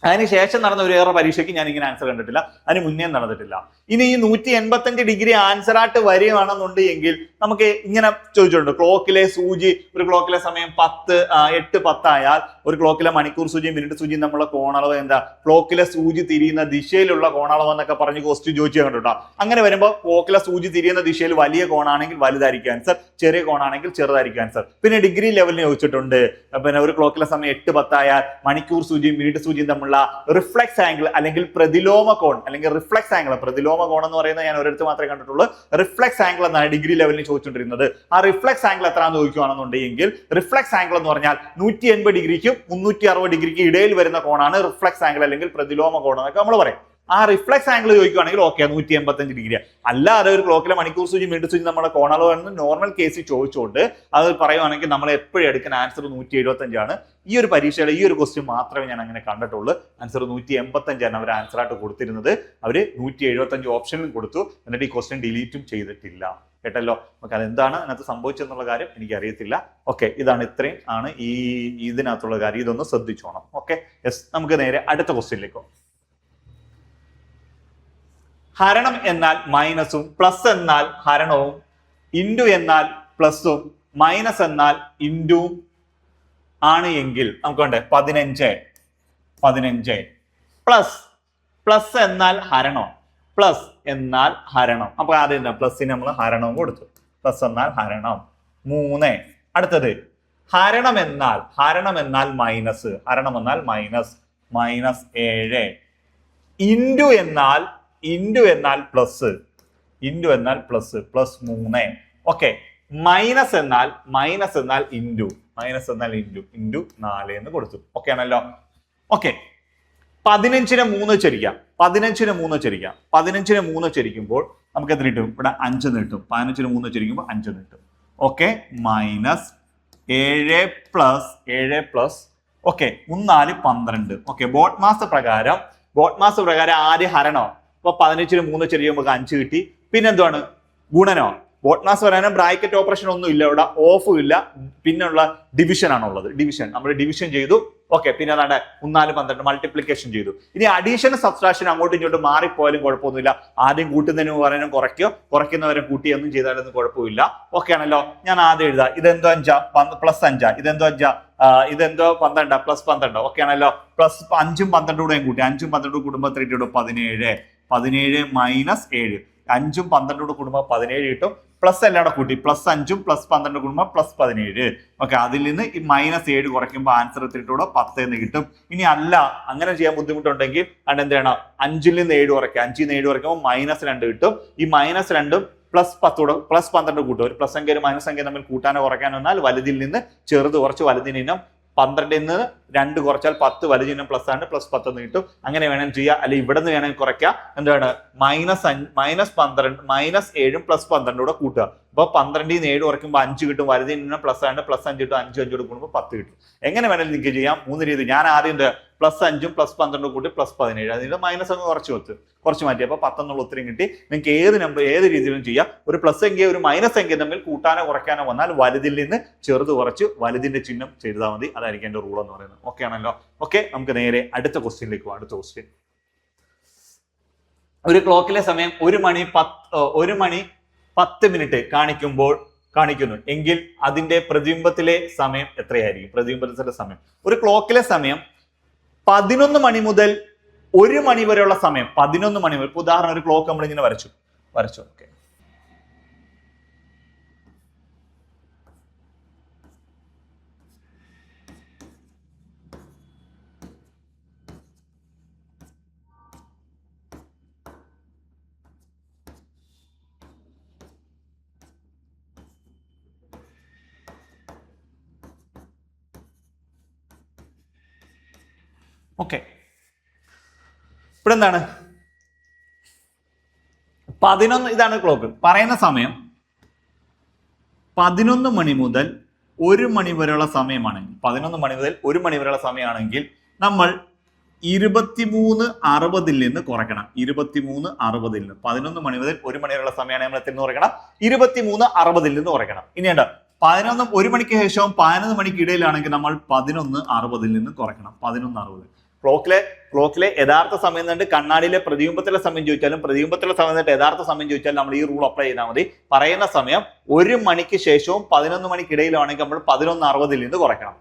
അതിനുശേഷം നടന്ന ഒരു ഏറെ പരീക്ഷയ്ക്ക് ഞാൻ ഇങ്ങനെ ആൻസർ കണ്ടിട്ടില്ല, അതിന് മുന്നേ നടന്നിട്ടില്ല. ഇനി ഈ 185 ഡിഗ്രി ആൻസർ ആയിട്ട് വരികയാണെന്നുണ്ടെങ്കിൽ നമുക്ക് ഇങ്ങനെ ചോദിച്ചിട്ടുണ്ട്, ക്ലോക്കിലെ സൂചി ഒരു ക്ലോക്കിലെ സമയം 8:10 ആയാൽ ഒരു ക്ലോക്കിലെ മണിക്കൂർ സൂചിയും മിനിറ്റ് സൂചിയും തമ്മിലുള്ള കോണളവ് എന്താ? ക്ലോക്കിലെ സൂചി തിരിയുന്ന ദിശയിലുള്ള കോണളവ് എന്നൊക്കെ പറഞ്ഞ് ക്വസ്റ്റ്യൻ ചോദിച്ചു കണ്ടിട്ടോ. അങ്ങനെ വരുമ്പോൾ ക്ലോക്കിലെ സൂചി തിരിയുന്ന ദിശയിൽ വലിയ കോണാണെങ്കിൽ വലുതായിരിക്കും ആൻസർ, ചെറിയ കോണാണെങ്കിൽ ചെറുതായിരിക്കും ആൻസർ. പിന്നെ ഡിഗ്രി ലെവലിന് ചോദിച്ചിട്ടുണ്ട്, പിന്നെ ഒരു ക്ലോക്കിലെ സമയം 8:10 ആയാൽ മണിക്കൂർ സൂചിയും മിനിറ്റ് സൂചിയും തമ്മിലുള്ള റിഫ്ലക്സ് ആംഗിൾ അല്ലെങ്കിൽ പ്രതിലോമ കോൺ അല്ലെങ്കിൽ റിഫ്ലക്സ് ആംഗിൾ, പ്രതിലോമ കോൺ എന്ന് പറയുന്നത് ഞാൻ ഒരിടത്ത് മാത്രമേ കണ്ടിട്ടുള്ളൂ. റിഫ്ലക്സ് ആംഗിൾ എന്നാണ് ഡിഗ്രി ലെവലിൽ ചോദിച്ചുകൊണ്ടിരുന്നത്. ആ റിഫ്ലക്സ് ആംഗിൾ എത്രയാണെന്ന് ചോദിക്കുകയാണെന്നുണ്ടെങ്കിൽ റിഫ്ലക്സ് ആംഗിൾ എന്ന് പറഞ്ഞാൽ 180 ഡിഗ്രിക്കും 360 ഡിഗ്രിക്ക് ഇടയിൽ വരുന്ന കോണാണ് റിഫ്ലക്സ് ആംഗിൾ അല്ലെങ്കിൽ പ്രതിലോമ കോൺ എന്നൊക്കെ നമ്മൾ പറയും. ആ റിഫ്ലക്സ് ആംഗിൾ ചോദിക്കുകയാണെങ്കിൽ ഓക്കെ 185 ഡിഗ്രി. അല്ലാതെ ഒരു ക്ലോക്കിലെ മണിക്കൂർ സൂചി മിനിറ്റ് സൂചി നമ്മുടെ കോണളവ് നോർമൽ കേസിൽ ചോദിച്ചുകൊണ്ട് അത് പറയുവാണെങ്കിൽ നമ്മൾ എപ്പോഴും എടുക്കുന്ന ആൻസർ 175 ആണ്. ഈ ഒരു പരീക്ഷയുടെ ഈ ഒരു ക്വസ്റ്റ്യൻ മാത്രമേ ഞാൻ അങ്ങനെ കണ്ടിട്ടുള്ളൂ. ആൻസർ 185 ആണ് അവർ ആൻസർ ആയിട്ട് കൊടുത്തിരുന്നത്. അവർ 175 ഓപ്ഷനിലും കൊടുത്തു. എന്നിട്ട് ഈ ക്വസ്റ്റ്യൻ ഡിലീറ്റും ചെയ്തിട്ടില്ല. കേട്ടല്ലോ. നമുക്ക് അതെന്താണ് അതിനകത്ത് സംഭവിച്ചെന്നുള്ള കാര്യം എനിക്ക് അറിയത്തില്ല. ഓക്കെ, ഇതാണ് ഇത്രയും ആണ് ഇതിനകത്തുള്ള കാര്യം. ഇതൊന്ന് ശ്രദ്ധിച്ചോണം. ഓക്കെ, യെസ്, നമുക്ക് നേരെ അടുത്ത ക്വസ്റ്റ്യനിലേക്ക്. ഹരണം എന്നാൽ മൈനസും, പ്ലസ് എന്നാൽ ഹരണവും, ഇൻഡു എന്നാൽ പ്ലസും, മൈനസ് എന്നാൽ ഇൻഡുവും ആണ് എങ്കിൽ നമുക്ക് വേണ്ടേ 15 പ്ലസ് എന്നാൽ ഹരണം, പ്ലസ് എന്നാൽ ഹരണം. അപ്പൊ ആദ്യം പ്ലസിന് നമ്മൾ ഹരണവും കൊടുത്തു. പ്ലസ് എന്നാൽ ഹരണം 3. അടുത്തത് ഹരണം എന്നാൽ മൈനസ്, ഹരണം എന്നാൽ മൈനസ് 7. ഇൻഡു എന്നാൽ പ്ലസ്, പ്ലസ് 3. ഓക്കെ, മൈനസ് എന്നാൽ ഇൻഡു, ഇൻഡു 4 എന്ന് കൊടുത്തു. ഓക്കെ ആണല്ലോ. ഓക്കെ, 15നെ 3 ചരിക്കാം. 15നെ 3 ചരിക്കുമ്പോൾ നമുക്ക് എത്ര കിട്ടും? ഇവിടെ 5 കിട്ടും. 15നെ 3 ചരിക്കുമ്പോൾ 5 കിട്ടും. Okay, minus 7 plus okay 3 12. Okay, boat mass പ്രകാരം ആദ്യ ഹരണോ. അപ്പൊ 15നെ 3 ചെറിയുമ്പോൾ 5 കിട്ടി. പിന്നെ എന്താണ്? ഗുണനോ. ബോട്ട് മാസ് വരാനും ബ്രാക്കറ്റ് ഓപ്പറേഷൻ ഒന്നും ഇല്ല, ഇവിടെ ഓഫും ഇല്ല. പിന്നെയുള്ള ഡിവിഷൻ ആണുള്ളത്. നമ്മൾ ഡിവിഷൻ ചെയ്തു. ഓക്കെ, പിന്നെ അതാണ്ട് 3 12 മൾട്ടിപ്ലിക്കേഷൻ ചെയ്തു. ഇനി അഡീഷൻ സബ്സ്ട്രാക്ഷൻ അങ്ങോട്ടും ഇങ്ങോട്ടും മാറിപ്പോയാലും കുഴപ്പമൊന്നുമില്ല. ആദ്യം കൂട്ടുന്നതിന് പറയാനും കുറയ്ക്കുന്നവരെ കൂട്ടിയൊന്നും ചെയ്താലൊന്നും കുഴപ്പമില്ല. ഓക്കെ ആണല്ലോ. ഞാൻ ആദ്യം എഴുതാം. ഇതെന്തോ 5 പ്ലസ് 5, ഇതെന്തോ 12 പ്ലസ് 12. ഓക്കെ ആണല്ലോ. പ്ലസ് 5ഉം 12 കൂടെ കൂട്ടി. 5ഉം 12 കൂടുമ്പോൾ 17 മൈനസ് 7. 5ഉം 12 കൂടുമ്പോൾ 17 കിട്ടും. പ്ലസ് എല്ലാം കൂടെ കൂട്ടി. പ്ലസ് 5ഉം പ്ലസ് 12 കൂടുമ്പോൾ പ്ലസ് 17. ഓക്കെ, അതിൽ നിന്ന് ഈ മൈനസ് 7 കുറയ്ക്കുമ്പോൾ ആൻസർ എത്തിയിട്ടൂടെ 10 എന്ന് കിട്ടും. ഇനി അല്ല അങ്ങനെ ചെയ്യാൻ ബുദ്ധിമുട്ടുണ്ടെങ്കിൽ അത് എന്ത് ചെയ്യണം? 5ൽ നിന്ന് 7 കുറയ്ക്കുക. 5ൽ നിന്ന് 7 കുറയ്ക്കുമ്പോൾ -2 കിട്ടും. ഈ -2ഉം +12 കൂട്ടുക. ഒരു പ്ലസ് സംഖ്യ ഒരു മൈനസ് സംഖ്യ തമ്മിൽ കൂട്ടാനോ കുറയ്ക്കാനോ വന്നാൽ വലുതിൽ നിന്ന് ചെറുത് കുറച്ച് വലുതിനം 12 നിന്ന് 2 കുറച്ചാൽ 10, വലുതിനം പ്ലസ് ആണ്, +10 എന്ന് കിട്ടും. അങ്ങനെ വേണം ചെയ്യുക. അല്ലെങ്കിൽ ഇവിടെ നിന്ന് വേണമെങ്കിൽ കുറയ്ക്കാം. എന്താണ് -7 +12 കൂടെ കൂട്ടുക. അപ്പൊ 12 നിന്ന് 7 കുറയ്ക്കുമ്പോൾ 5 കിട്ടും. വലുതിനം പ്ലസ് ആണ്, +5 കിട്ടും. 5 കൂടെ കൂടുമ്പോൾ 10 കിട്ടും. എങ്ങനെ വേണമെങ്കിലും നിങ്ങൾക്ക് ചെയ്യാം. 3 രീതി. ഞാൻ ആദ്യം +5 +12 കൂട്ടി +17. അതിന്റെ മൈനസ് അങ്ങ് കുറച്ച് മാറ്റി. അപ്പൊ 10 എന്നുള്ള ഉത്തരം കിട്ടി. നിങ്ങൾക്ക് ഏത് രീതിയിലും ചെയ്യാം. ഒരു പ്ലസ് സംഖ്യ ഒരു മൈനസ് സംഖ്യ തമ്മിൽ കൂട്ടാനോ കുറയ്ക്കാനോ വന്നാൽ വലുതിൽ നിന്ന് ചെറുത് കുറച്ച് വലുതിന്റെ ചിഹ്നം ചെയ്താൽ മതി. അതായിരിക്കും എന്റെ റൂൾ എന്ന് പറയുന്നത്. ഓക്കെ ആണല്ലോ? ഓക്കെ, നമുക്ക് നേരെ അടുത്ത ക്വസ്റ്റ്യനിലേക്ക് പോകാം. അടുത്ത ക്വസ്റ്റ്യൻ, ഒരു ക്ലോക്കിലെ സമയം 1 മണി 10 കാണിക്കുന്നു എങ്കിൽ അതിന്റെ പ്രതിബിംബത്തിലെ സമയം എത്രയായിരിക്കും? പ്രതിബിംബത്തിലെ സമയം, ഒരു ക്ലോക്കിലെ സമയം 11 മണി മുതൽ 1 മണി വരെയുള്ള സമയം, 11 മണി വരെ. ഉദാഹരണം, ഒരു ക്ലോക്ക് നമ്മൾ ഇങ്ങനെ വരച്ചു. ഓക്കെ, ഓക്കെ, ഇവിടെ എന്താണ് 11? ഇതാണ് ക്ലോക്ക്. പറയുന്ന സമയം 11 മണി മുതൽ 1 മണി വരെയുള്ള സമയമാണെങ്കിൽ, 11 മണി മുതൽ 1 മണി വരെയുള്ള സമയമാണെങ്കിൽ നമ്മൾ 23:60 നിന്ന് കുറയ്ക്കണം. 23:60 നിന്ന് 11 മണി മുതൽ 1 മണി വരെയുള്ള സമയമാണ് നമ്മൾ എത്ര കുറയ്ക്കണം? 23:60 നിന്ന് കുറയ്ക്കണം. ഇനിയുണ്ട് 1 മണിക്ക് ശേഷവും 11 മണിക്ക് ഇടയിലാണെങ്കിൽ നമ്മൾ 11:60 നിന്ന് കുറയ്ക്കണം. 11:60. ക്ലോക്കിലെ യഥാർത്ഥ സമയം എന്നിട്ട് കണ്ണാടിയിലെ പ്രതിബിംബത്തിലെ സമയം ചോദിച്ചാലും പ്രതിബിംബത്തിലെ സമയം എന്നിട്ട് യഥാർത്ഥ സമയം ചോദിച്ചാലും നമ്മൾ ഈ റൂൾ അപ്ലൈ ചെയ്താൽ മതി. പറയുന്ന സമയം 1 മണിക്ക് ശേഷവും 11 മണിക്ക് ഇടയിലാണെങ്കിൽ നമ്മൾ 11:60 നിന്ന് കുറയ്ക്കണം.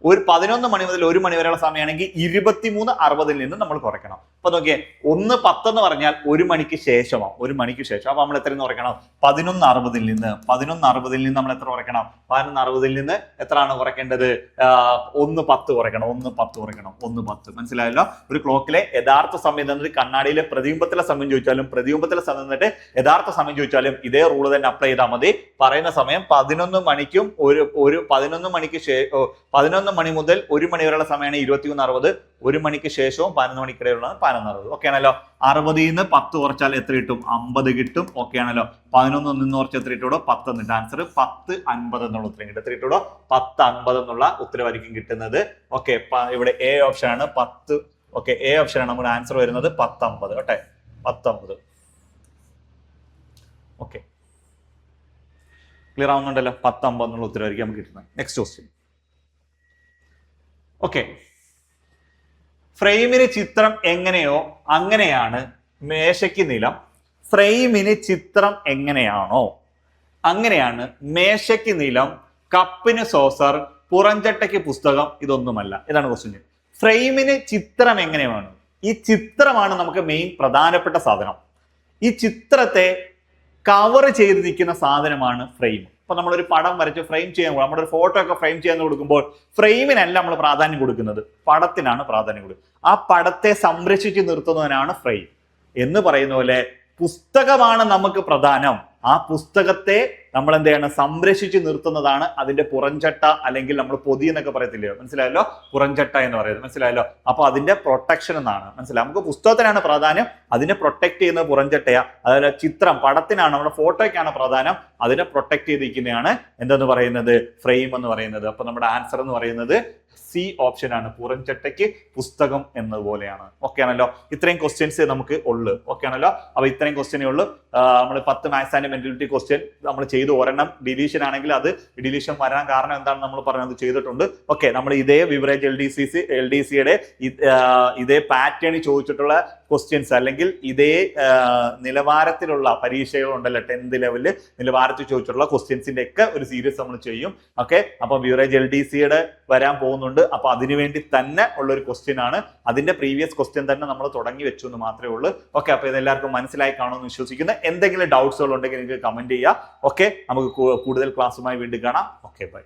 ഒരു 11 മണി മുതൽ 1 മണി വരെയുള്ള സമയമാണെങ്കിൽ 23:60 നിന്ന് നമ്മൾ കുറയ്ക്കണം. അപ്പൊ നോക്കിയേ, 1:10 എന്ന് പറഞ്ഞാൽ 1 മണിക്ക് ശേഷമാണ്. 1 മണിക്ക് ശേഷം. അപ്പൊ നമ്മൾ എത്ര കുറയ്ക്കണം? 11:60 നിന്ന്. 11:60 നിന്ന് നമ്മൾ എത്ര കുറയ്ക്കണം? 11:60 നിന്ന് എത്രയാണ് കുറയ്ക്കേണ്ടത്? 1:10 കുറയ്ക്കണം. 1:10 കുറയ്ക്കണം. 1:10. മനസ്സിലായല്ലോ? ഒരു ക്ലോക്കിലെ യഥാർത്ഥ സമയം എന്നിട്ട് കണ്ണാടിയിലെ പ്രതിബിംബത്തിലെ സമയം ചോദിച്ചാലും പ്രതിബിംബത്തിലെ സമയം എന്നിട്ട് യഥാർത്ഥ സമയം ചോദിച്ചാലും ഇതേ റൂള് തന്നെ അപ്ലൈ ചെയ്താൽ മതി. പറയുന്ന സമയം 11 മണിക്കും 11 മണിക്ക് 11 മണി മുതൽ 1 മണി വരെയുള്ള സമയമാണ് 23:60. 1 മണിക്ക് ശേഷവും 11 മണിക്കിടയിലുള്ളതാണ് 11:60. ഓക്കെ ആണല്ലോ? 60 നിന്ന് 10 കുറച്ചാൽ എത്ര കിട്ടും? 50 കിട്ടും. ഓക്കെ ആണല്ലോ? 11 നിന്ന് കുറച്ച് എത്ര കിട്ടും? 10 എന്നിട്ട് ആൻസർ 10:50 എന്നുള്ള ഉത്തരം കിട്ടും. എത്ര കിട്ടും? 10:50 എന്നുള്ള ഉത്തരവായിരിക്കും കിട്ടുന്നത്. ഓക്കെ, ഇവിടെ എ ഓപ്ഷൻ ആണ് 10. ഓക്കെ, എ ഓപ്ഷൻ ആണ് നമ്മുടെ ആൻസർ വരുന്നത് 10:50. ഓട്ടെ, 10:50. Okay, clear ആവുന്നുണ്ടല്ലോ? 10:50 എന്നുള്ള ഉത്തരവായിരിക്കും നമുക്ക് കിട്ടുന്നത്. Next question. ഓക്കെ, ഫ്രെയിമിന് ചിത്രം എങ്ങനെയോ അങ്ങനെയാണ് മേശയ്ക്ക് നിലം. ഫ്രെയിമിന് ചിത്രം എങ്ങനെയാണോ അങ്ങനെയാണ് മേശയ്ക്ക് നിലം, കപ്പിന് സോസർ, പുറംചട്ടയ്ക്ക് പുസ്തകം. ഇതൊന്നുമല്ല. ഇതാണ് ക്വസ്റ്റ്യൻ. ഫ്രെയിമിന് ചിത്രം എങ്ങനെയാണ്? ഈ ചിത്രമാണ് നമുക്ക് മെയിൻ പ്രധാനപ്പെട്ട സാധനം. ഈ ചിത്രത്തെ കവർ ചെയ്ത് നിൽക്കുന്ന സാധനമാണ് ഫ്രെയിം. ഇപ്പൊ നമ്മളൊരു പടം വരച്ച് ഫ്രെയിം ചെയ്യാൻ, നമ്മുടെ ഒരു ഫോട്ടോ ഒക്കെ ഫ്രെയിം ചെയ്യാൻ കൊടുക്കുമ്പോൾ ഫ്രെയിമിനല്ല നമ്മൾ പ്രാധാന്യം കൊടുക്കുന്നത്, പടത്തിനാണ് പ്രാധാന്യം കൊടുക്കുന്നത്. ആ പടത്തെ സംരക്ഷിച്ച് നിർത്തുന്നതിനാണ് ഫ്രെയിം. എന്ന് പറയുന്ന പോലെ പുസ്തകമാണ് നമുക്ക് പ്രധാനം. ആ പുസ്തകത്തെ നമ്മൾ എന്ത് ചെയ്യണം? സംരക്ഷിച്ച് നിർത്തുന്നതാണ് അതിന്റെ പുറംചട്ട, അല്ലെങ്കിൽ നമ്മൾ പൊതി എന്നൊക്കെ പറയത്തില്ലയോ? മനസ്സിലായല്ലോ? പുറംചട്ട എന്ന് പറയുന്നത്. മനസ്സിലായല്ലോ? അപ്പൊ അതിന്റെ പ്രൊട്ടക്ഷൻ എന്നാണ്. മനസ്സിലായി? നമുക്ക് പുസ്തകത്തിനാണ് പ്രാധാന്യം, അതിനെ പ്രൊട്ടക്ട് ചെയ്യുന്നത് പുറംചട്ടയാ. അതുപോലെ ചിത്രം, പടത്തിനാണ്, നമ്മുടെ ഫോട്ടോയ്ക്കാണ് പ്രാധാന്യം, അതിനെ പ്രൊട്ടക്ട് ചെയ്തിരിക്കുന്നതാണ് എന്തെന്ന് പറയുന്നത്? ഫ്രെയിം എന്ന് പറയുന്നത്. അപ്പൊ നമ്മുടെ ആൻസർ എന്ന് പറയുന്നത് സി ഓപ്ഷൻ ആണ്. പുറംചട്ടയ്ക്ക് പുസ്തകം എന്നതുപോലെയാണ്. ഓക്കെ ആണല്ലോ? ഇത്രയും ക്വസ്റ്റ്യൻസ് നമുക്ക് ഉള്ളു. ഓക്കെ ആണല്ലോ? അപ്പൊ ഇത്രയും ക്വസ്റ്റ്യനേ ഉള്ളൂ. നമ്മൾ 10 മാത്സ് ആൻഡ് മെന്റാലിറ്റി ക്വസ്റ്റ്യൻ നമ്മൾ ചെയ്തു. ഒരെണ്ണം ഡിലീഷൻ ആണെങ്കിൽ അത് ഡിലീഷൻ വരാൻ കാരണം എന്താണെന്ന് നമ്മൾ പറഞ്ഞത് ചെയ്തിട്ടുണ്ട്. ഓക്കെ, നമ്മൾ ഇതേ ബിവറേജ് LDCയുടെ ഇതേ പാറ്റേണിൽ ചോദിച്ചിട്ടുള്ള ക്വസ്റ്റ്യൻസ്, അല്ലെങ്കിൽ ഇതേ നിലവാരത്തിലുള്ള പരീക്ഷകളുണ്ടല്ലോ, 10th ലെവലിൽ നിലവാരത്തിൽ ചോദിച്ചിട്ടുള്ള ക്വസ്റ്റ്യൻസിന്റെ ഒക്കെ ഒരു സീരീസ് നമ്മൾ ചെയ്യും. ഓക്കെ, അപ്പൊ ബിവറേജ് LDCയുടെ വരാൻ പോകുന്നുണ്ട്. അപ്പൊ അതിനുവേണ്ടി തന്നെ ഉള്ള ഒരു ക്വസ്റ്റ്യൻ ആണ്. അതിന്റെ പ്രീവിയസ് ക്വസ്റ്റ്യൻ തന്നെ നമ്മൾ തുടങ്ങി വെച്ചു എന്ന് മാത്രമേ ഉള്ളൂ. ഓക്കെ, അപ്പൊ ഇതെല്ലാവർക്കും മനസ്സിലായി കാണുമെന്ന് വിശ്വസിക്കുന്നു. എന്തെങ്കിലും ഡൗട്ട്സുകൾ ഉണ്ടെങ്കിൽ നിങ്ങൾക്ക് കമന്റ് ചെയ്യുക. ഓക്കെ, നമുക്ക് കൂടുതൽ ക്ലാസ്സുമായി വീണ്ടും കാണാം. Okay, by.